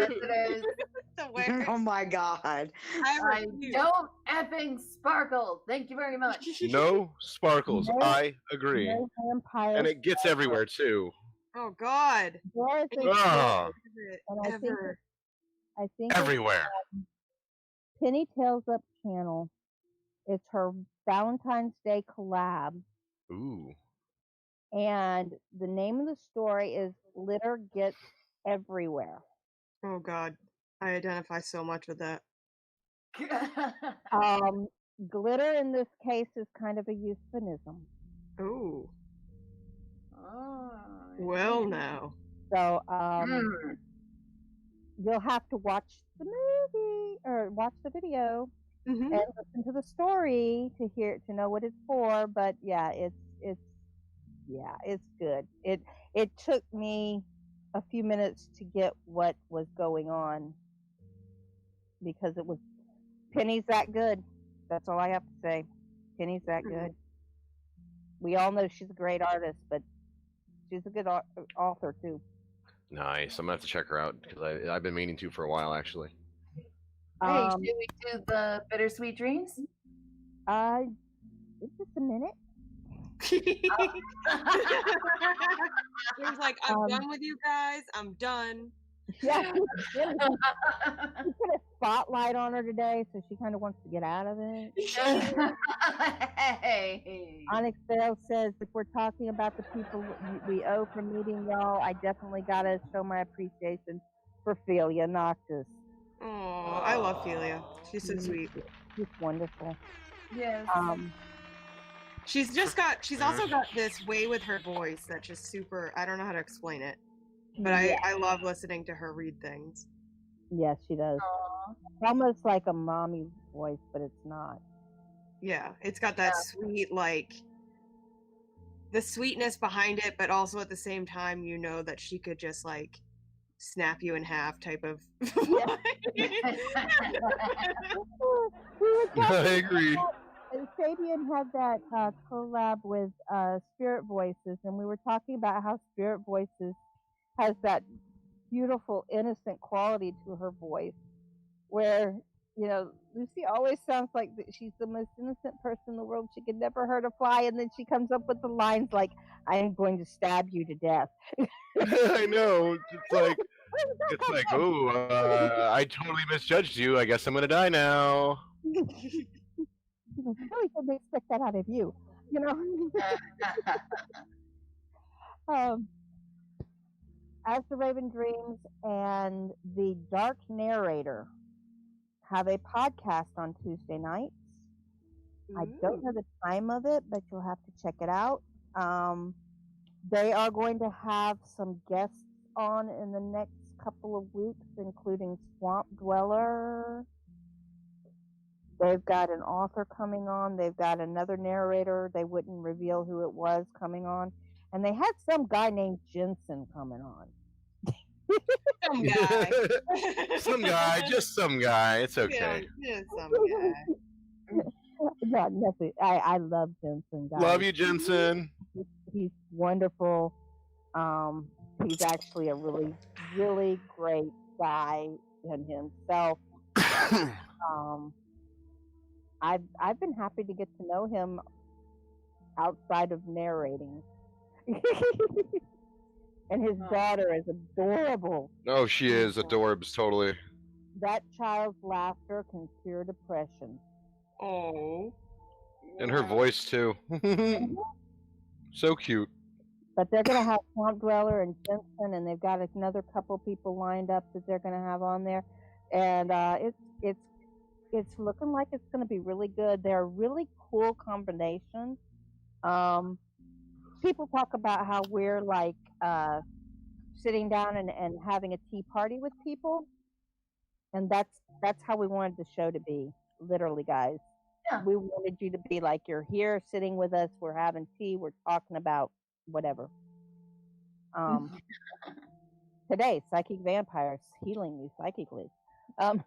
Oh my God. I don't effing sparkle. Thank you very much. No sparkles. I agree. No vampire And it gets everywhere too. Oh God. Ah. And I think Everywhere. Penny Tails Up channel. It's her Valentine's Day collab. Ooh. And the name of the story is Glitter Gets Everywhere. Oh God. I identify so much with that. Glitter in this case is kind of a euphemism. Ooh. Oh, well now. So you'll have to watch the movie or watch the video and listen to the story to know what it's for. But yeah, it's good. It took me a few minutes to get what was going on because it was Penny's that good. That's all I have to say. Penny's that good. We all know she's a great artist, but she's a good author too. Nice. I'm gonna have to check her out because I've been meaning to for a while actually. Hey, should we do the bittersweet dreams? Just a minute. He was like, I'm done with you guys. I'm done. Yeah, we put a spotlight on her today, so she kind of wants to get out of it. Hey. Onyx Bell says, if we're talking about the people we owe for meeting y'all, I definitely gotta show my appreciation for Philia Noctis. Oh, I love Philia. She's so sweet. She's wonderful. Yes. She's also got this way with her voice that's just super, I don't know how to explain it. But I love listening to her read things. Yes, she does. It's almost like a mommy voice, but it's not. Yeah, it's got that sweet, like, the sweetness behind it, but also at the same time, you know that she could just, like, snap you in half type of. I agree. Fabian had that collab with Spirit Voices, and we were talking about how Spirit Voices has that beautiful, innocent quality to her voice, where, you know, Lucy always sounds like she's the most innocent person in the world. She could never hurt a fly, and then she comes up with the lines like, I am going to stab you to death. I know. It's like, oh, I totally misjudged you. I guess I'm going to die now. I really didn't expect that out of you, you know? As the Raven Dreams and the Dark Narrator have a podcast on Tuesday nights. I don't know the time of it, but you'll have to check it out. They are going to have some guests on in the next couple of weeks, including Swamp Dweller. They've got an author coming on. They've got another narrator. They wouldn't reveal who it was coming on. And they had some guy named Jensen coming on. Some guy. Just some guy. It's okay. Yeah, some guy. Not nothing. I love Jensen, guys. Love you, Jensen. He's wonderful. He's actually a really, really great guy in himself. I've been happy to get to know him outside of narrating. And his daughter is adorable. Oh, she is adorbs, totally. That child's laughter can cure depression. Oh. And her voice, too. So cute. But they're going to have Swamp Dweller and Jensen, and they've got another couple people lined up that they're going to have on there. And it's looking like it's going to be really good. They're a really cool combination. People talk about how we're like sitting down and having a tea party with people, and that's how we wanted the show to be, literally, guys. Yeah. We wanted you to be like, you're here sitting with us, we're having tea, we're talking about whatever. Today, psychic vampires healing you psychically. And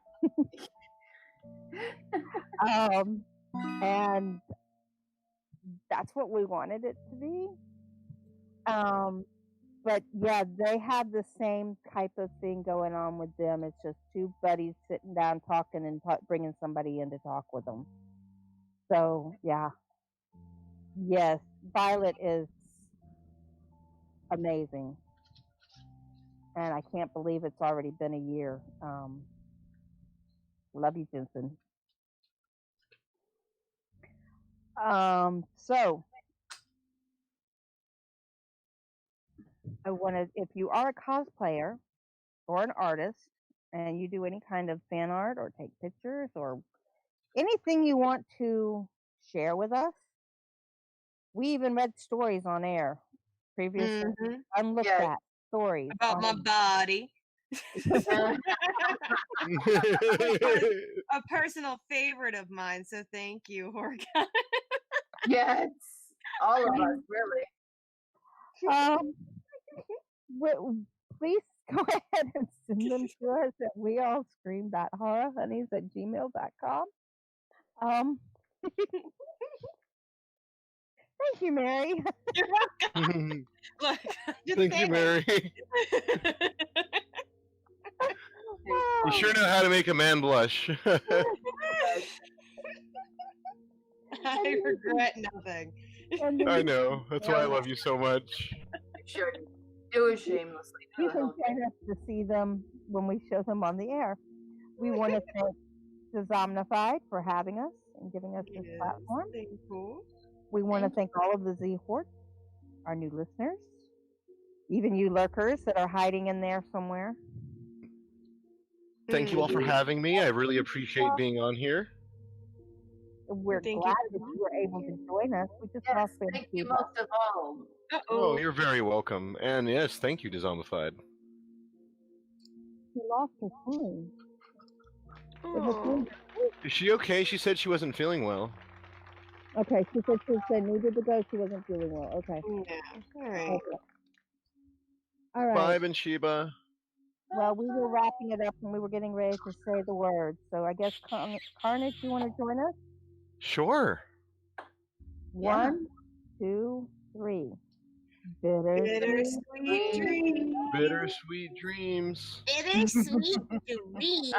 that's what we wanted it to be. But yeah, they have the same type of thing going on with them. It's just two buddies sitting down talking and bringing somebody in to talk with them. So yeah, yes, Violet is amazing, and I can't believe it's already been a year. Love you, Jensen. So I wanted, if you are a cosplayer or an artist and you do any kind of fan art or take pictures or anything you want to share with us, we even read stories on air previously. Unlooked at stories about my body. A personal favorite of mine, so thank you, Horka. Yes, all of us, really. Please go ahead and send them to us at weallscream.horrorhoneyz@gmail.com. Thank you, Mary. You're welcome. Look, just Thank you, saying. Mary. You sure know how to make a man blush. I regret nothing. I know. That's why I love you so much. Sure, do it shamelessly. You can join us to see them when we show them on the air. We want to thank Dezombified for having us and giving us this platform. Thank you. We want to thank all of the Z-Hort, our new listeners, even you lurkers that are hiding in there somewhere. Thank you all for having me. I really appreciate being on here. We're glad that you were able to join us. We just lost Thank you most of all. Oh, you're very welcome. And yes, thank you, Dezombified. He lost his phone. Is she okay? She said she wasn't feeling well. Okay, she said needed to go. She wasn't feeling well. Okay. Yeah. All right. Okay. All right. Bye, Bathsheba. Well, we were wrapping it up and we were getting ready to say the words. So I guess Carnage, you want to join us? Sure. 1, 2, 3. Bittersweet dreams. Bittersweet dreams. Bittersweet dreams.